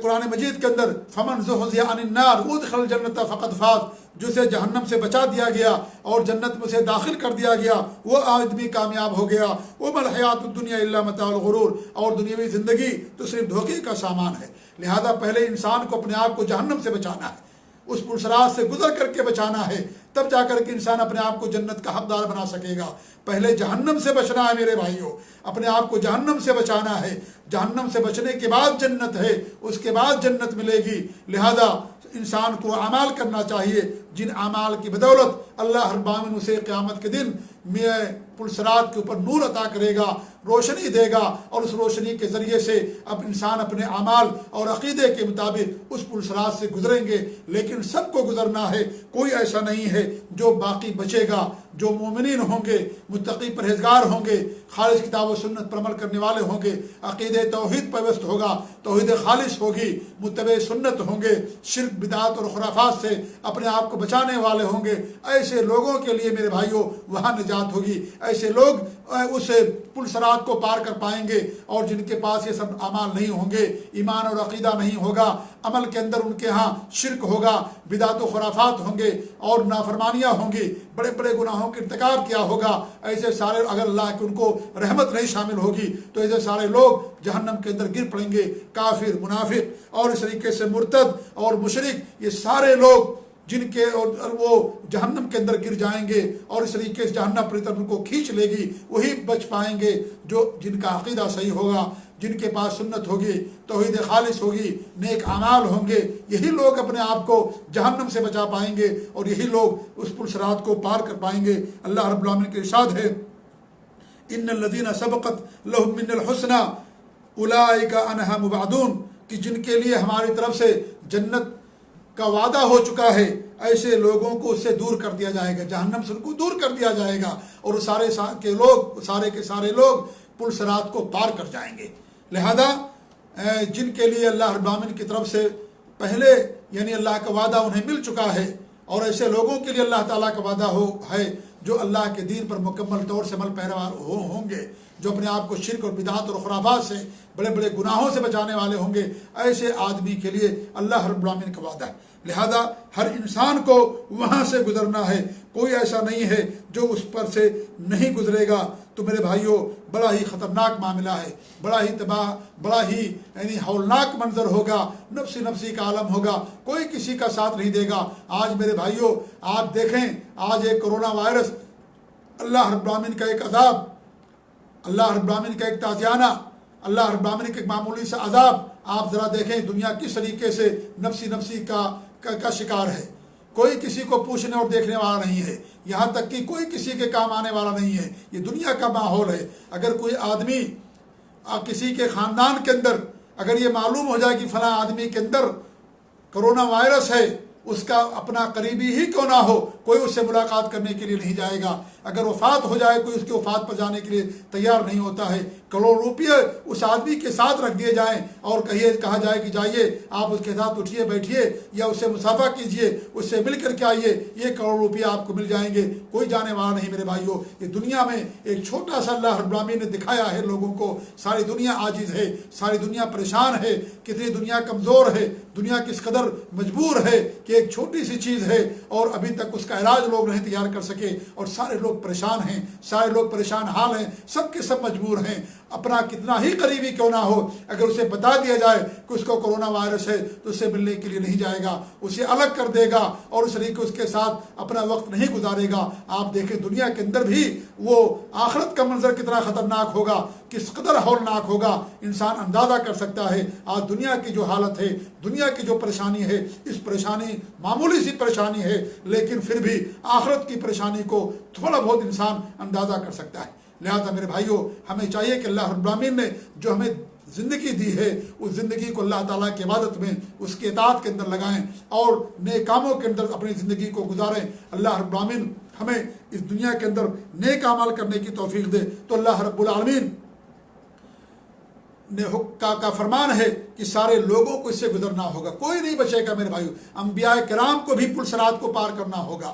A: قرآن مجید کے اندر فمن زحزح عن النار وادخل الجنت فقد فاز، جسے جہنم سے بچا دیا گیا اور جنت میں سے داخل کر دیا گیا وہ آدمی کامیاب ہو گیا۔ وما الحیات الدنیا الا متاع الغرور، اور دنیاوی زندگی تو صرف دھوکے کا سامان ہے۔ لہذا پہلے انسان کو اپنے آپ کو جہنم سے بچانا ہے، اس پلسرات سے گزر کر کے بچانا ہے، تب جا کر کے انسان اپنے آپ کو جنت کا حقدار بنا سکے گا۔ پہلے جہنم سے بچنا ہے میرے بھائیوں، اپنے آپ کو جہنم سے بچانا ہے، جہنم سے بچنے کے بعد جنت ہے، اس کے بعد جنت ملے گی۔ لہذا انسان کو اعمال کرنا چاہیے جن اعمال کی بدولت اللہ رب العالمین اسے قیامت کے دن پلسرات کے اوپر نور عطا کرے گا، روشنی دے گا، اور اس روشنی کے ذریعے سے اب انسان اپنے اعمال اور عقیدے کے مطابق اس پلسرات سے گزریں گے۔ لیکن سب کو گزرنا ہے، کوئی ایسا نہیں ہے جو باقی بچے گا۔ جو مومنین ہوں گے، متقی پرہیزگار ہوں گے، خالص کتاب و سنت پر عمل کرنے والے ہوں گے، عقید توحید پیوست ہوگا، توحید خالص ہوگی، متبع سنت ہوں گے، شرک بدعات اور خرافات سے اپنے آپ کو بچانے والے ہوں گے، ایسے لوگوں کے لیے میرے بھائیوں وہاں نجات ہوگی۔ ایسے لوگ اس پلسرات کو پار کر پائیں گے، اور جن کے پاس یہ سب اعمال نہیں ہوں گے، ایمان اور عقیدہ نہیں ہوگا، عمل کے اندر ان کے ہاں شرک ہوگا، بدعات و خرافات ہوں گے، اور نافرمانیاں ہوں گی، بڑے بڑے گناہوں کا ارتکاب کیا ہوگا، ایسے سارے اگر اللہ کی ان کو رحمت نہیں شامل ہوگی تو ایسے سارے لوگ جہنم کے اندر گر پڑیں گے۔ کافر، منافق اور اس طریقے سے مرتد اور مشرک، یہ سارے لوگ جن کے اور وہ جہنم کے اندر گر جائیں گے، اور اس طریقے سے جہنم اپنی طرف ان کو کھینچ لے گی۔ وہی بچ پائیں گے جو جن کا عقیدہ صحیح ہوگا، جن کے پاس سنت ہوگی، توحید خالص ہوگی، نیک اعمال ہوں گے، یہی لوگ اپنے آپ کو جہنم سے بچا پائیں گے، اور یہی لوگ اس پلسرات کو پار کر پائیں گے۔ اللہ رب العالمین کے ارشاد ہے، ان الذین سبقت لهم من الحسنى اولئک عنہا مبعدون، کہ جن کے لیے ہماری طرف سے جنت کا وعدہ ہو چکا ہے، ایسے لوگوں کو اس سے دور کر دیا جائے گا، جہنم سے ان کو دور کر دیا جائے گا، اور سارے کے سارے لوگ پلسرات کو پار کر جائیں گے۔ لہذا جن کے لیے اللہ رب العالمین کی طرف سے پہلے یعنی اللہ کا وعدہ انہیں مل چکا ہے، اور ایسے لوگوں کے لیے اللہ تعالیٰ کا وعدہ ہے جو اللہ کے دین پر مکمل طور سے عمل پیروار ہوں گے، جو اپنے آپ کو شرک اور بدعات اور خرافات سے، بڑے بڑے گناہوں سے بچانے والے ہوں گے۔ ایسے آدمی کے لیے اللہ رب العالمین کا وعدہ ہے۔ لہذا ہر انسان کو وہاں سے گزرنا ہے، کوئی ایسا نہیں ہے جو اس پر سے نہیں گزرے گا۔ تو میرے بھائیوں، بڑا ہی خطرناک معاملہ ہے، بڑا ہی تباہ، بڑا ہی یعنی ہولناک منظر ہوگا، نفسی کا عالم ہوگا، کوئی کسی کا ساتھ نہیں دے گا۔ آج میرے بھائیوں آپ دیکھیں، آج ایک کرونا وائرس، اللہ رب العالمین کا ایک عذاب، اللہ رب العالمین کا ایک تازیانہ، اللہ رب العالمین کے ایک معمولی سا عذاب، آپ ذرا دیکھیں دنیا کس طریقے سے نفسی کا شکار ہے۔ کوئی کسی کو پوچھنے اور دیکھنے والا نہیں ہے، یہاں تک کہ کوئی کسی کے کام آنے والا نہیں ہے۔ یہ دنیا کا ماحول ہے۔ اگر کوئی آدمی کسی کے خاندان کے اندر اگر یہ معلوم ہو جائے کہ فلاں آدمی کے اندر کرونا وائرس ہے، اس کا اپنا قریبی ہی کیوں نہ ہو، کوئی اس سے ملاقات کرنے کے لیے نہیں جائے گا۔ اگر وفات ہو جائے، کوئی اس کی وفات پر جانے کے لیے تیار نہیں ہوتا ہے۔ کروڑ روپیے اس آدمی کے ساتھ رکھ دیے جائیں اور کہا جائے کہ جائیے آپ اس کے ساتھ اٹھیے بیٹھیے یا اس سے مصافحہ کیجیے، اس سے مل کر کے آئیے، یہ کروڑ روپیہ آپ کو مل جائیں گے، کوئی جانے والا نہیں۔ میرے بھائیوں، یہ دنیا میں ایک چھوٹا سا اللہ رب العالمین نے دکھایا ہے لوگوں کو۔ ساری دنیا عاجز ہے، ساری دنیا پریشان ہے، کتنی دنیا کمزور ہے، دنیا کس قدر مجبور ہے کہ ایک چھوٹی سی چیز ہے اور ابھی تک اس کا علاج لوگ نہیں تیار کر سکے، اور سارے لوگ پریشان ہیں، سارے لوگ پریشان حال ہیں، سب کے سب مجبور ہیں۔ اپنا کتنا ہی قریبی کیوں نہ ہو، اگر اسے بتا دیا جائے کہ اس کو کرونا وائرس ہے تو اسے ملنے کے لیے نہیں جائے گا، اسے الگ کر دے گا اور اس طریقے اس کے ساتھ اپنا وقت نہیں گزارے گا۔ آپ دیکھیں دنیا کے اندر بھی وہ آخرت کا منظر کتنا خطرناک ہوگا، کس قدر ہولناک ہوگا، انسان اندازہ کر سکتا ہے۔ آج دنیا کی جو حالت ہے، دنیا کی جو پریشانی ہے، اس پریشانی معمولی سی پریشانی ہے، لیکن پھر بھی آخرت کی پریشانی کو تھوڑا بہت انسان اندازہ کر سکتا ہے۔ لہذا میرے بھائیوں، ہمیں چاہیے کہ اللہ رب العالمین نے جو ہمیں زندگی دی ہے، اس زندگی کو اللہ تعالیٰ کی عبادت میں، اس کے اطاعت کے اندر لگائیں اور نیک کاموں کے اندر اپنی زندگی کو گزاریں۔ اللہ رب العالمین ہمیں اس دنیا کے اندر نیک اعمال کرنے کی توفیق دے۔ تو اللہ رب العالمین کا فرمان ہے کہ سارے لوگوں کو اس سے گزرنا ہوگا، کوئی نہیں بچے گا۔ میرے بھائیوں، انبیاء کرام کو بھی پلسرات کو پار کرنا ہوگا،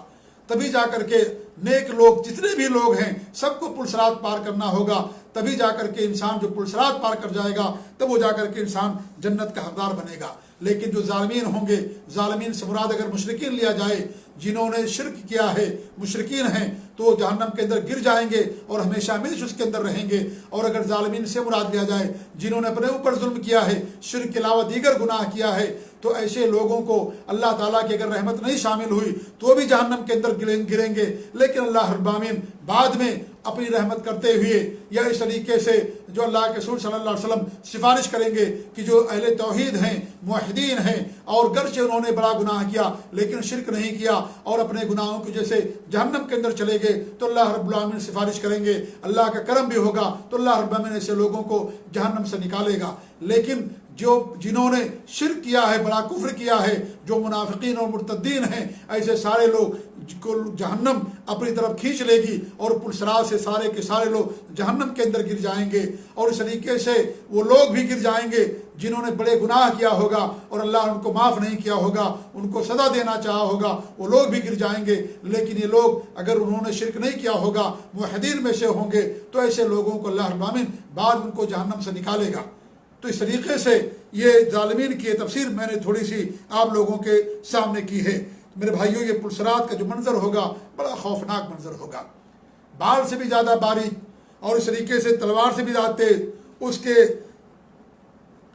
A: تبھی جا کر کے نیک لوگ جتنے بھی لوگ ہیں سب کو پلسرات پار کرنا ہوگا، تبھی جا کر کے انسان جو پلسرات پار کر جائے گا تب وہ جا کر کے انسان جنت کا حقدار بنے گا۔ لیکن جو ظالمین ہوں گے، ظالمین سے مراد اگر مشرکین لیا جائے، جنہوں نے شرک کیا ہے، مشرکین ہیں، تو وہ جہنم کے اندر گر جائیں گے اور ہمیشہ ہمیشہ اس کے اندر رہیں گے۔ اور اگر ظالمین سے مراد لیا جائے، جنہوں نے اپنے اوپر ظلم کیا ہے، شرک کے علاوہ دیگر گناہ کیا ہے، تو ایسے لوگوں کو اللہ تعالیٰ کی اگر رحمت نہیں شامل ہوئی تو بھی جہنم کے اندر گریں گے، لیکن اللہ رب العالمین بعد میں اپنی رحمت کرتے ہوئے یا اس طریقے سے جو اللہ کے رسول صلی اللہ علیہ وسلم سفارش کریں گے کہ جو اہل توحید ہیں، موحدین ہیں، اور گرچہ انہوں نے بڑا گناہ کیا لیکن شرک نہیں کیا اور اپنے گناہوں کی جیسے جہنم کے اندر چلے گئے، تو اللہ رب العالمین سفارش کریں گے، اللہ کا کرم بھی ہوگا تو اللہ رب العالمین ایسے لوگوں کو جہنم سے نکالے گا۔ لیکن جنہوں نے شرک کیا ہے، بڑا کفر کیا ہے، جو منافقین اور مرتدین ہیں، ایسے سارے لوگ کو جہنم اپنی طرف کھینچ لے گی اور پلسرات سے سارے کے سارے لوگ جہنم کے اندر گر جائیں گے، اور اس طریقے سے وہ لوگ بھی گر جائیں گے جنہوں نے بڑے گناہ کیا ہوگا اور اللہ ان کو معاف نہیں کیا ہوگا، ان کو سزا دینا چاہا ہوگا، وہ لوگ بھی گر جائیں گے۔ لیکن یہ لوگ اگر انہوں نے شرک نہیں کیا ہوگا، موحدین میں سے ہوں گے، تو ایسے لوگوں کو اللہ رب العالمین بعد ان کو جہنم سے نکالے گا۔ تو اس طریقے سے یہ ظالمین کی تفسیر میں نے تھوڑی سی آپ لوگوں کے سامنے کی ہے۔ میرے بھائیوں، یہ پلسرات کا جو منظر ہوگا بڑا خوفناک منظر ہوگا، بال سے بھی زیادہ باریک اور اس طریقے سے تلوار سے بھی زیادہ تیز، اس کے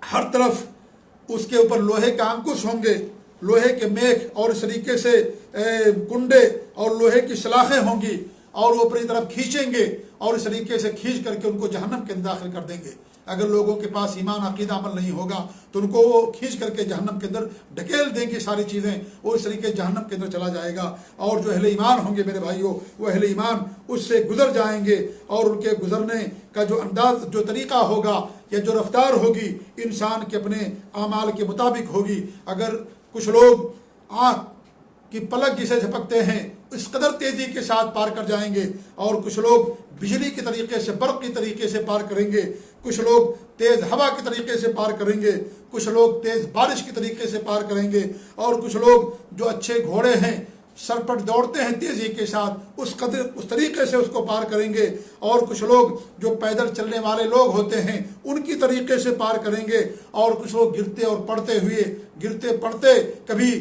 A: ہر طرف اس کے اوپر لوہے کے انکش ہوں گے، لوہے کے میخ اور اس طریقے سے کنڈے اور لوہے کی سلاخیں ہوں گی، اور وہ اپنی طرف کھینچیں گے اور اس طریقے سے کھینچ کر کے ان کو جہنم کے اندر داخل کر دیں گے۔ اگر لوگوں کے پاس ایمان عقیدہ عمل نہیں ہوگا تو ان کو وہ کھینچ کر کے جہنم کے اندر ڈھکیل دیں گے، ساری چیزیں وہ اس طریقے جہنم کے اندر چلا جائے گا۔ اور جو اہل ایمان ہوں گے میرے بھائیوں، وہ اہل ایمان اس سے گزر جائیں گے، اور ان کے گزرنے کا جو انداز، جو طریقہ ہوگا یا جو رفتار ہوگی، انسان کے اپنے اعمال کے مطابق ہوگی۔ اگر کچھ لوگ آنکھ کی پلک جسے جھپکتے ہیں اس قدر تیزی کے ساتھ پار کر جائیں گے، اور کچھ لوگ بجلی کے طریقے سے، برق کی طریقے سے پار کریں گے، کچھ لوگ تیز ہوا کے طریقے سے پار کریں گے، کچھ لوگ تیز بارش کے طریقے سے پار کریں گے، اور کچھ لوگ جو اچھے گھوڑے ہیں، سرپٹ دوڑتے ہیں تیزی کے ساتھ، اس طریقے سے اس کو پار کریں گے، اور کچھ لوگ جو پیدل چلنے والے لوگ ہوتے ہیں ان کی طریقے سے پار کریں گے، اور کچھ لوگ گرتے اور پڑتے ہوئے، گرتے پڑتے کبھی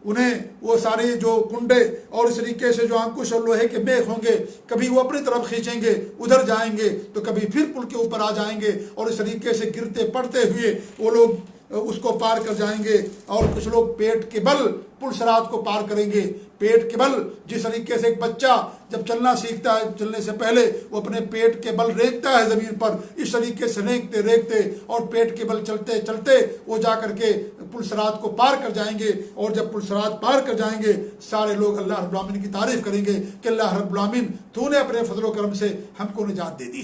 A: انہیں وہ سارے جو کنڈے اور اس طریقے سے جو انکش اور لوہے کے میخ ہوں گے، کبھی وہ اپنی طرف کھینچیں گے، ادھر جائیں گے، تو کبھی پھر پل کے اوپر آ جائیں گے، اور اس طریقے سے گرتے پڑتے ہوئے وہ لوگ اس کو پار کر جائیں گے۔ اور کچھ لوگ پیٹ کے بل پلسرات کو پار کریں گے، پیٹ کے بل، جس طریقے سے ایک بچہ جب چلنا سیکھتا ہے، چلنے سے پہلے وہ اپنے پیٹ کے بل رینگتا ہے زمین پر، اس طریقے سے رینگتے رینگتے اور پیٹ کے بل چلتے چلتے وہ جا کر کے پلسرات کو پار کر جائیں گے، اور جب پلسرات پار کر جائیں گے سارے لوگ اللہ رب العالمین کی تعریف کریں گے کہ اللہ رب العالمین تو نے اپنے فضل و کرم سے ہم کو نجات دے دی۔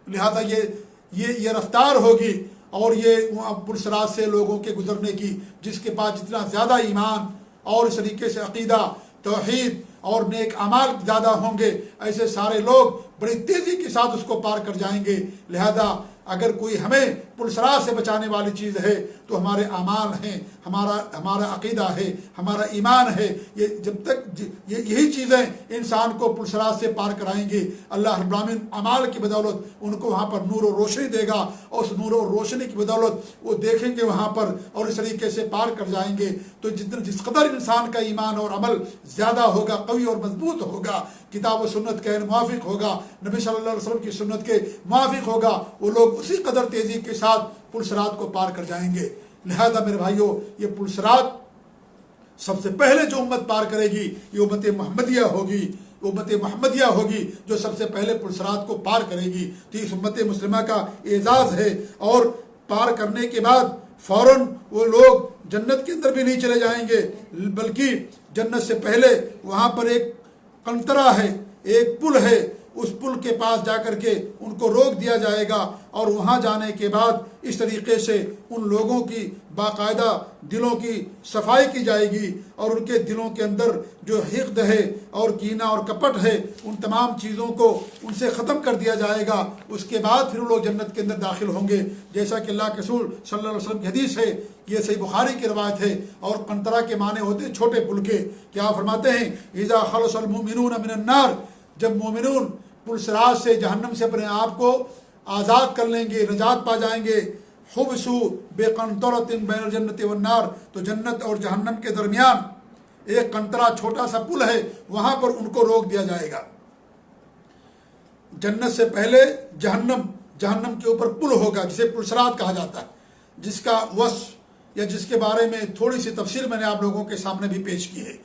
A: لہذا یہ رفتار ہوگی اور یہ پلسرات سے لوگوں کے گزرنے کی، جس کے پاس جتنا زیادہ ایمان اور اس طریقے سے عقیدہ، توحید اور نیک اعمال زیادہ ہوں گے، ایسے سارے لوگ بڑی تیزی کے ساتھ اس کو پار کر جائیں گے۔ لہذا اگر کوئی ہمیں پلسرات سے بچانے والی چیز ہے تو ہمارے اعمال ہیں، ہمارا عقیدہ ہے، ہمارا ایمان ہے۔ یہ جب تک یہی چیزیں انسان کو پلسرات سے پار کرائیں گی، اللہ رب العالمین اعمال کی بدولت ان کو وہاں پر نور و روشنی دے گا، اور اس نور و روشنی کی بدولت وہ دیکھیں گے وہاں پر اور اس طریقے سے پار کر جائیں گے۔ تو جس قدر انسان کا ایمان اور عمل زیادہ ہوگا، قوی اور مضبوط ہوگا، کتاب و سنت کے موافق ہوگا، نبی صلی اللہ علیہ وسلم کی سنت کے موافق ہوگا، وہ لوگ اسی قدر تیزی کے ساتھ پلسرات کو پار کر جائیں گے۔ لہذا میرے بھائیوں، یہ پلسرات سب سے پہلے جو امت پار کرے گی یہ امت محمدیہ ہوگی، امت محمدیہ ہوگی جو سب سے پہلے پلسرات کو پار کرے گی۔ تو اس امت مسلمہ کا اعزاز ہے، اور پار کرنے کے بعد فوراً وہ لوگ جنت کے اندر بھی نہیں چلے جائیں گے، بلکہ جنت سے پہلے وہاں پر ایک قنطرہ ہے، ایک پل ہے، اس پل کے پاس جا کر کے ان کو روک دیا جائے گا، اور وہاں جانے کے بعد اس طریقے سے ان لوگوں کی باقاعدہ دلوں کی صفائی کی جائے گی، اور ان کے دلوں کے اندر جو حقد ہے اور کینہ اور کپٹ ہے ان تمام چیزوں کو ان سے ختم کر دیا جائے گا۔ اس کے بعد پھر وہ لوگ جنت کے اندر داخل ہوں گے، جیسا کہ اللہ کے رسول صلی اللہ علیہ وسلم کی حدیث ہے، یہ صحیح بخاری کی روایت ہے۔ اور قنطرہ کے معنی ہوتے ہیں چھوٹے پل کے، کیا فرماتے ہیں اذا خلص المؤمنون من النار، جب مومنون پلسرات سے، جہنم سے اپنے آپ کو آزاد کر لیں گے، نجات پا جائیں گے، حبسوا بقنطرۃ بین الجنۃ والنار، تو جنت اور جہنم کے درمیان ایک قنطرہ چھوٹا سا پل ہے، وہاں پر ان کو روک دیا جائے گا۔ جنت سے پہلے جہنم کے اوپر پل ہوگا جسے پلسرات کہا جاتا ہے، جس کا وصف یا جس کے بارے میں تھوڑی سی تفصیل میں نے آپ لوگوں کے سامنے بھی پیش کی ہے،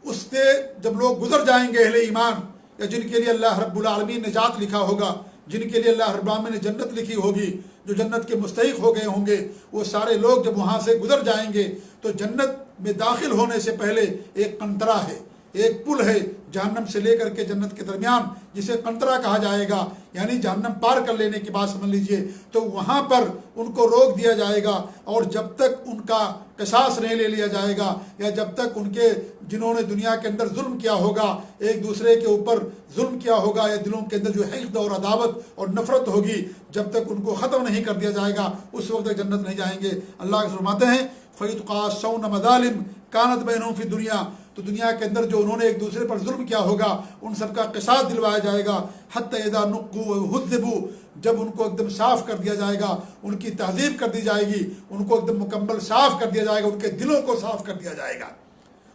A: اس سے جب لوگ گزر جائیں گے اہل ایمان، یا جن کے لیے اللہ رب العالمین نے نجات لکھا ہوگا، جن کے لیے اللہ رب العالمین نے جنت لکھی ہوگی، جو جنت کے مستحق ہو گئے ہوں گے، وہ سارے لوگ جب وہاں سے گزر جائیں گے تو جنت میں داخل ہونے سے پہلے ایک قنطرہ ہے، ایک پل ہے جہنم سے لے کر کے جنت کے درمیان، جسے قنطرہ کہا جائے گا، یعنی جہنم پار کر لینے کے بعد سمجھ لیجئے، تو وہاں پر ان کو روک دیا جائے گا، اور جب تک ان کا قصاص نہیں لے لیا جائے گا، یا جب تک ان کے جنہوں نے دنیا کے اندر ظلم کیا ہوگا، ایک دوسرے کے اوپر ظلم کیا ہوگا، یا دلوں کے اندر جو حقد اور عداوت اور نفرت ہوگی، جب تک ان کو ختم نہیں کر دیا جائے گا اس وقت تک جنت نہیں جائیں گے۔ اللہ کے فرماتے ہیں فَيُتْقَاسَوْنَ مَظَالِمْ كَانَتْ بَيْنَهُمْ فِي الدُّنْيَا، تو دنیا کے اندر جو انہوں نے ایک دوسرے پر ظلم کیا ہوگا ان سب کا قصاص دلوایا جائے گا، حتی اذا نقوا وہذبوا، جب ان کو ایک دم صاف کر دیا جائے گا، ان کی تہذیب کر دی جائے گی، ان کو ایک دم مکمل صاف کر دیا جائے گا، ان کے دلوں کو صاف کر دیا جائے گا،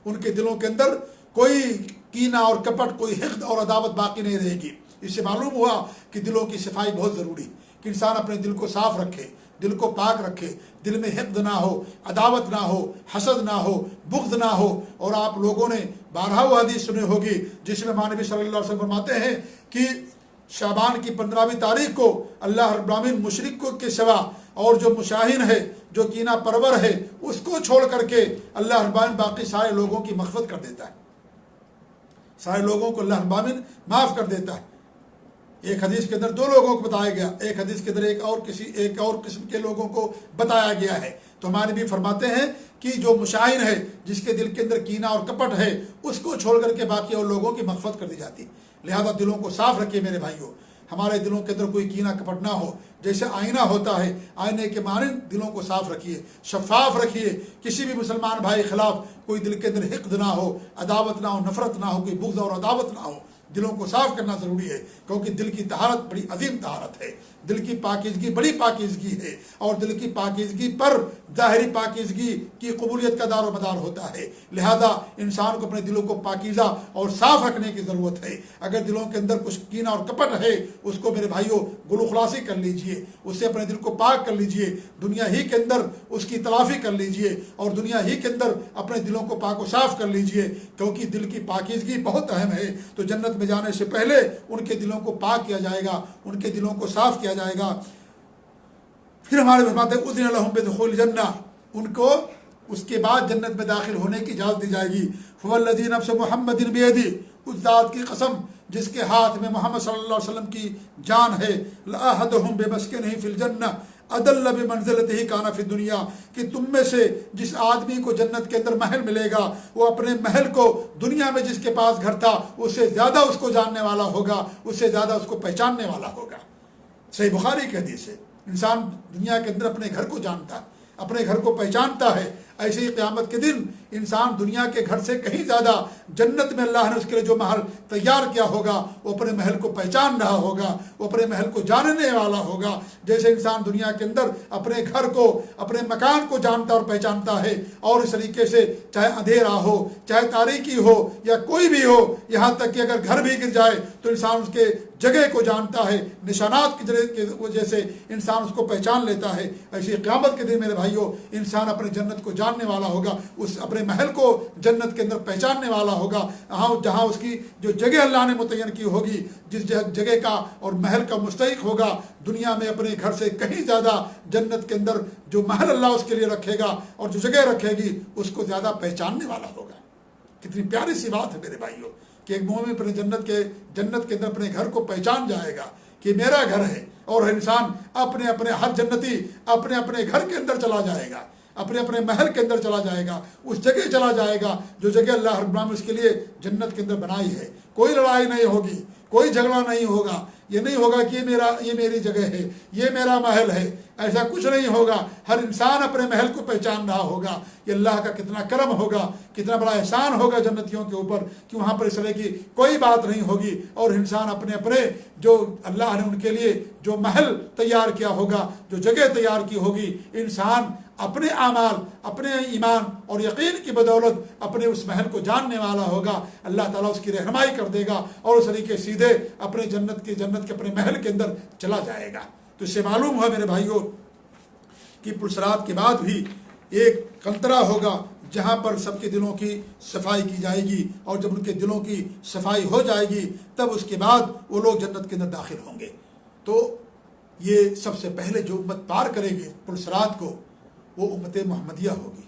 A: ان کے دلوں کے اندر کوئی کینہ اور کپٹ، کوئی حقد اور عداوت باقی نہیں رہے گی۔ اس سے معلوم ہوا کہ دلوں کی صفائی بہت ضروری، کہ انسان اپنے دل کو صاف رکھے، دل کو پاک رکھے، دل میں حقد نہ ہو، عداوت نہ ہو، حسد نہ ہو، بغض نہ ہو۔ اور آپ لوگوں نے بارہا حدیث سنی ہوگی جس میں نبی صلی اللہ علیہ وسلم فرماتے ہیں کہ شعبان کی 15ویں تاریخ کو اللہ رب العالمین مشرک کو کے سوا اور جو مشاہین ہے، جو کینہ پرور ہے، اس کو چھوڑ کر کے اللہ رب العالمین باقی سارے لوگوں کی مغفرت کر دیتا ہے، سارے لوگوں کو اللہ رب العالمین معاف کر دیتا ہے۔ ایک حدیث کے اندر 2 لوگوں کو بتایا گیا، ایک حدیث کے اندر ایک اور قسم کے لوگوں کو بتایا گیا ہے۔ تو ہمارے بھی فرماتے ہیں کہ جو مشاہین ہے، جس کے دل کے اندر کینہ اور کپٹ ہے، اس کو چھوڑ کر کے باقی اور لوگوں کی مغفرت کر دی جاتی۔ لہذا دلوں کو صاف رکھیے میرے بھائیوں، ہمارے دلوں کے اندر کوئی کینہ کپٹ نہ ہو، جیسے آئینہ ہوتا ہے، آئینے کے مانند دلوں کو صاف رکھیے، شفاف رکھیے، کسی بھی مسلمان بھائی کے خلاف کوئی دل کے اندر حقد نہ ہو، عداوت نہ ہو، نفرت نہ ہو، کوئی بغض اور عداوت نہ ہو۔ دلوں کو صاف کرنا ضروری ہے، کیونکہ دل کی طہارت بڑی عظیم طہارت ہے، دل کی پاکیزگی بڑی پاکیزگی ہے، اور دل کی پاکیزگی پر ظاہری پاکیزگی کی قبولیت کا دار و مدار ہوتا ہے۔ لہذا انسان کو اپنے دلوں کو پاکیزہ اور صاف رکھنے کی ضرورت ہے۔ اگر دلوں کے اندر کچھ کینہ اور کپٹ ہے، اس کو میرے بھائیوں گلو خلاصی کر لیجئے، اس سے اپنے دل کو پاک کر لیجئے، دنیا ہی کے اندر اس کی تلافی کر لیجئے، اور دنیا ہی کے اندر اپنے دلوں کو پاک و صاف کر لیجئے، کیونکہ دل کی پاکیزگی بہت اہم ہے۔ تو جنت میں جانے سے پہلے ان کے دلوں کو پاک کیا جائے گا، ان کے دلوں کو صاف کیا جائے گا۔ پھر ہمارے فرماتے ہیں اذن لہم بدخول الجنہ، ان کو اس کے بعد جنت میں داخل ہونے کی اجازت دی جائے گی۔ فوالذی نفس محمد بیدی، اس ذات کی قسم جس کے ہاتھ میں محمد صلی اللہ علیہ وسلم کی جان ہے، لأحدہم بمسکنہ فی الجنہ ادل بمنزلتہ کان فی الدنیا، کہ تم میں سے جس آدمی کو جنت کے اندر محل ملے گا، وہ اپنے محل کو دنیا میں جس کے پاس گھر تھا اس سے زیادہ اس کو جاننے والا ہوگا، اس سے زیادہ اس کو پہچاننے والا ہوگا۔ صحیح بخاری کی حدیث ہے۔ انسان دنیا کے اندر اپنے گھر کو جانتا ہے، اپنے گھر کو پہچانتا ہے، ایسے ہی قیامت کے دن انسان دنیا کے گھر سے کہیں زیادہ جنت میں اللہ نے اس کے لیے جو محل تیار کیا ہوگا، وہ اپنے محل کو پہچان رہا ہوگا، وہ اپنے محل کو جاننے والا ہوگا۔ جیسے انسان دنیا کے اندر اپنے گھر کو، اپنے مکان کو جانتا اور پہچانتا ہے، اور اس طریقے سے چاہے اندھیرا ہو، چاہے تاریکی ہو، یا کوئی بھی ہو، یہاں تک کہ اگر گھر بھی گر جائے تو انسان اس کے جگہ کو جانتا ہے، نشانات کی وجہ سے انسان اس کو پہچان لیتا ہے۔ ایسی قیامت کے دن میرے بھائیوں انسان اپنے جنت کو جاننے والا ہوگا، اس اپنے محل کو جنت کے اندر پہچاننے والا ہوگا، جہاں اس کی جو جگہ اللہ نے متعین کی ہوگی، جس جگہ کا اور محل کا مستحق ہوگا، دنیا میں اپنے گھر سے کہیں زیادہ جنت کے اندر جو محل اللہ اس کے لیے رکھے گا اور جو جگہ رکھے گی اس کو زیادہ پہچاننے والا ہوگا۔ کتنی پیاری سی بات ہے میرے بھائیوں کہ ایک مومن اپنے جنت کے اندر اپنے گھر کو پہچان جائے گا کہ میرا گھر ہے، اور انسان اپنے ہر جنتی اپنے گھر کے اندر چلا جائے گا، اپنے محل کے اندر چلا جائے گا، اس جگہ چلا جائے گا جو جگہ اللہ رب العالمین اس کے لیے جنت کے اندر بنائی ہے۔ کوئی لڑائی نہیں ہوگی، کوئی جھگڑا نہیں ہوگا، یہ نہیں ہوگا کہ یہ میری جگہ ہے، یہ میرا محل ہے، ایسا کچھ نہیں ہوگا۔ ہر انسان اپنے محل کو پہچان رہا ہوگا۔ یہ اللہ کا کتنا کرم ہوگا، کتنا بڑا احسان ہوگا جنتیوں کے اوپر کہ وہاں پر اس طرح کی کوئی بات نہیں ہوگی، اور انسان اپنے جو اللہ نے ان کے لیے جو محل تیار کیا ہوگا، جو جگہ تیار کی ہوگی، انسان اپنے اعمال، اپنے ایمان اور یقین کی بدولت اپنے اس محل کو جاننے والا ہوگا۔ اللہ تعالیٰ اس کی رہنمائی کر دے گا اور اس طریقے سیدھے اپنے جنت کے اپنے محل کے اندر چلا جائے گا۔ تو اس سے معلوم ہوا میرے بھائیوں کہ پرسرات کے بعد بھی ایک قنطرہ ہوگا جہاں پر سب کے دلوں کی صفائی کی جائے گی، اور جب ان کے دلوں کی صفائی ہو جائے گی تب اس کے بعد وہ لوگ جنت کے اندر داخل ہوں گے۔ تو یہ سب سے پہلے جو امت پار کرے گی پل صراط کو وہ امت محمدیہ ہوگی،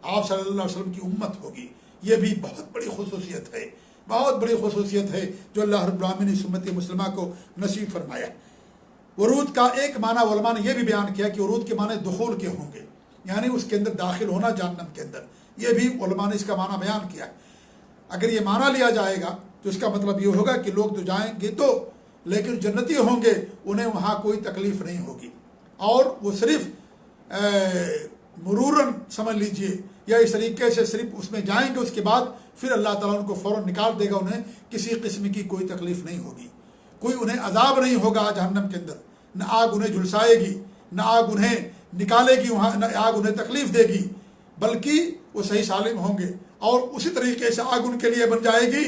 A: آپ صلی اللہ علیہ وسلم کی امت ہوگی۔ یہ بھی بہت بڑی خصوصیت ہے، بہت بڑی خصوصیت ہے جو اللہ رب العالمین نے اس امت مسلمہ کو نصیب فرمایا۔ ورود کا ایک معنی علماء نے یہ بھی بیان کیا کہ ورود کے معنی دخول کے ہوں گے، یعنی اس کے اندر داخل ہونا جہنم کے اندر، یہ بھی علماء نے اس کا معنی بیان کیا۔ اگر یہ معنی لیا جائے گا تو اس کا مطلب یہ ہوگا کہ لوگ تو جائیں گے تو، لیکن جنتی ہوں گے انہیں وہاں کوئی تکلیف نہیں ہوگی، اور وہ صرف مرورن سمجھ لیجئے، یا اس طریقے سے صرف اس میں جائیں گے، اس کے بعد پھر اللہ تعالیٰ ان کو فوراً نکال دے گا، انہیں کسی قسم کی کوئی تکلیف نہیں ہوگی، کوئی انہیں عذاب نہیں ہوگا جہنم کے اندر، نہ آگ انہیں جھلسائے گی، نہ آگ انہیں نکالے گی وہاں، نہ آگ انہیں تکلیف دے گی، بلکہ وہ صحیح سالم ہوں گے، اور اسی طریقے سے آگ ان کے لیے بن جائے گی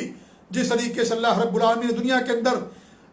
A: جس طریقے سے اللہ رب العالمین نے دنیا کے اندر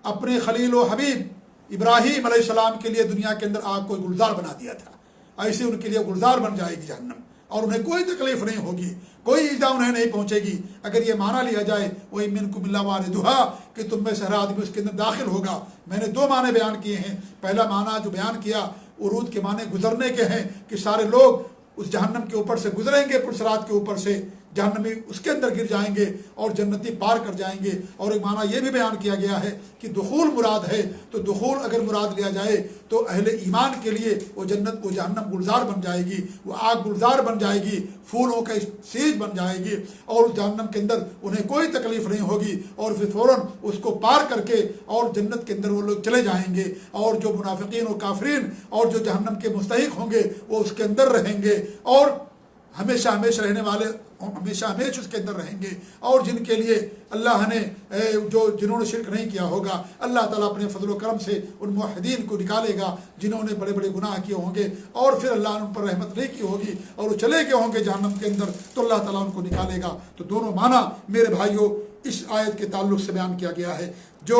A: اپنے خلیل و حبیب ابراہیم علیہ السلام کے لیے دنیا کے اندر آگ کو گلزار بنا دیا تھا، ایسے ان کے لیے گلزار بن جائے گی جہنم، اور انہیں کوئی تکلیف نہیں ہوگی، کوئی ایذا انہیں نہیں پہنچے گی۔ اگر یہ معنی لیا جائے وَإِن مِّنكُمْ إِلَّا وَارِدُهَا کہ تم میں سے ہر آدمی اس کے اندر داخل ہوگا، میں نے دو معنی بیان کیے ہیں۔ پہلا معنی جو بیان کیا ورود کے معنی گزرنے کے ہیں کہ سارے لوگ اس جہنم کے اوپر سے گزریں گے، پل صراط کے اوپر سے، جہنمی اس کے اندر گر جائیں گے اور جنتی پار کر جائیں گے۔ اور ایک معنی یہ بھی بیان کیا گیا ہے کہ دخول مراد ہے، تو دخول اگر مراد لیا جائے تو اہل ایمان کے لیے وہ جنت، وہ جہنم گلزار بن جائے گی، وہ آگ گلزار بن جائے گی، پھولوں کا سیج بن جائے گی، اور اس جہنم کے اندر انہیں کوئی تکلیف نہیں ہوگی، اور پھر فوراً اس کو پار کر کے اور جنت کے اندر وہ لوگ چلے جائیں گے، اور جو منافقین و کافرین اور جو جہنم کے مستحق ہوں گے وہ اس کے اندر رہیں گے، اور ہمیشہ ہمیشہ رہنے والے ہمیشہ ہمیشہ اس کے اندر رہیں گے۔ اور جن کے لیے اللہ نے جنہوں نے شرک نہیں کیا ہوگا، اللہ تعالیٰ اپنے فضل و کرم سے ان موحدین کو نکالے گا جنہوں نے بڑے بڑے گناہ کیے ہوں گے، اور پھر اللہ نے ان پر رحمت نہیں کی ہوگی اور وہ چلے گئے ہوں گے جہنم کے اندر، تو اللہ تعالیٰ ان کو نکالے گا۔ تو دونوں معنی میرے بھائیوں اس آیت کے تعلق سے بیان کیا گیا ہے۔ جو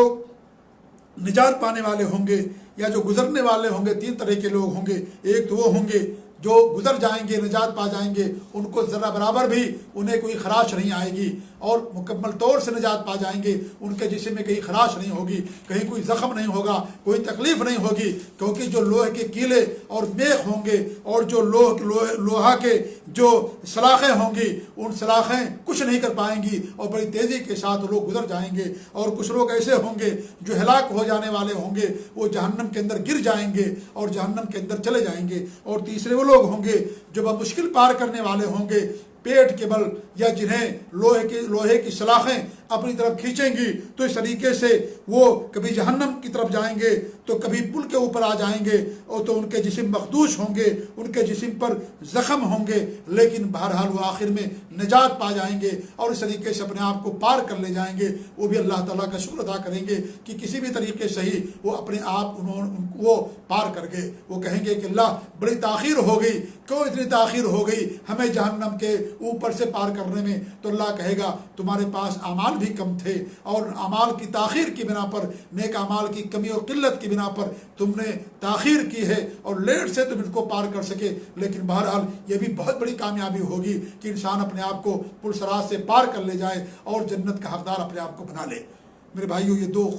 A: نجات پانے والے ہوں گے یا جو گزرنے والے ہوں گے، تین طرح کے لوگ ہوں گے۔ ایک تو وہ ہوں گے جو گزر جائیں گے، نجات پا جائیں گے، ان کو ذرہ برابر بھی انہیں کوئی خراش نہیں آئے گی، اور مکمل طور سے نجات پا جائیں گے، ان کے جسم میں کہیں خراش نہیں ہوگی، کہیں کوئی زخم نہیں ہوگا، کوئی تکلیف نہیں ہوگی، کیونکہ جو لوہے کے کیلے اور میخ ہوں گے، اور جو لوہا کے جو سلاخیں ہوں گی، ان سلاخیں کچھ نہیں کر پائیں گی، اور بڑی تیزی کے ساتھ لوگ گزر جائیں گے۔ اور کچھ لوگ ایسے ہوں گے جو ہلاک ہو جانے والے ہوں گے، وہ جہنم کے اندر گر جائیں گے اور جہنم کے اندر چلے جائیں گے۔ اور تیسرے وہ لوگ ہوں گے جو بمشکل پار کرنے والے ہوں گے، پیٹ کے بل، یا جنہیں لوہے کی سلاخیں اپنی طرف کھینچیں گی، تو اس طریقے سے وہ کبھی جہنم کی طرف جائیں گے تو کبھی پل کے اوپر آ جائیں گے، اور تو ان کے جسم مخدوش ہوں گے، ان کے جسم پر زخم ہوں گے، لیکن بہرحال وہ آخر میں نجات پا جائیں گے اور اس طریقے سے اپنے آپ کو پار کر لے جائیں گے۔ وہ بھی اللہ تعالیٰ کا شکر ادا کریں گے کہ کسی بھی طریقے سے ہی وہ اپنے آپ وہ پار کر گئے۔ وہ کہیں گے کہ اللہ بڑی تاخیر ہو گئی، کیوں اتنی تاخیر ہو گئی ہمیں جہنم کے اوپر سے پار کرنے میں؟ تو اللہ کہے گا تمہارے پاس اعمال بھی کم تھے، اور اعمال کی تاخیر کی بنا پر، نیک اعمال کی کمی اور قلت کی بنا پر تم نے تاخیر کی ہے، اور لیٹ سے تم اس کو پار کر سکے۔ لیکن بہرحال یہ بھی بہت بڑی کامیابی ہوگی کہ انسان اپنے آپ کو پل صراط سے پار کر لے جائے اور جنت کا حقدار اپنے آپ کو بنا لے۔ میرے بھائیوں، یہ دو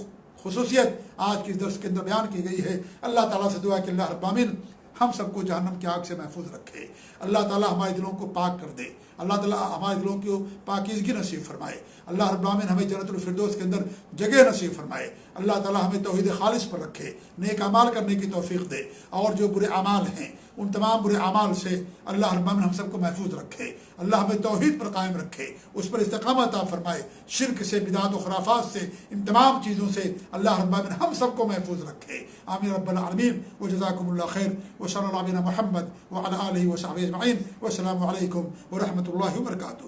A: خصوصیت آج کی درس کے اندر بیان کی گئی ہے۔ اللہ تعالیٰ سے دعا کہ اللہ رب العالمین ہم سب کو جہنم کی آگ سے محفوظ رکھے، اللہ تعالیٰ ہمارے دلوں کو پاک کر دے، اللہ تعالیٰ ہمارے دلوں کو پاکیزگی نصیب فرمائے، اللہ رب العالمین ہمیں جنت الفردوس کے اندر جگہ نصیب فرمائے، اللہ تعالیٰ ہمیں توحید خالص پر رکھے، نیک اعمال کرنے کی توفیق دے، اور جو برے اعمال ہیں ان تمام برے اعمال سے اللہ رب العالمین ہم سب کو محفوظ رکھے، اللہ ہمیں توحید پر قائم رکھے، اس پر استقامت عطا فرمائے، شرک سے، بدعت و خرافات سے، ان تمام چیزوں سے اللہ رب العالمین ہم سب کو محفوظ رکھے، آمین رب العالمین۔ وجزاکم اللہ خیر، وصلی اللہ علیہ محمد وعلی آلہ وصحبہ اجمعین، والسلام علیکم ورحمۃ اللہ وبرکاتہ۔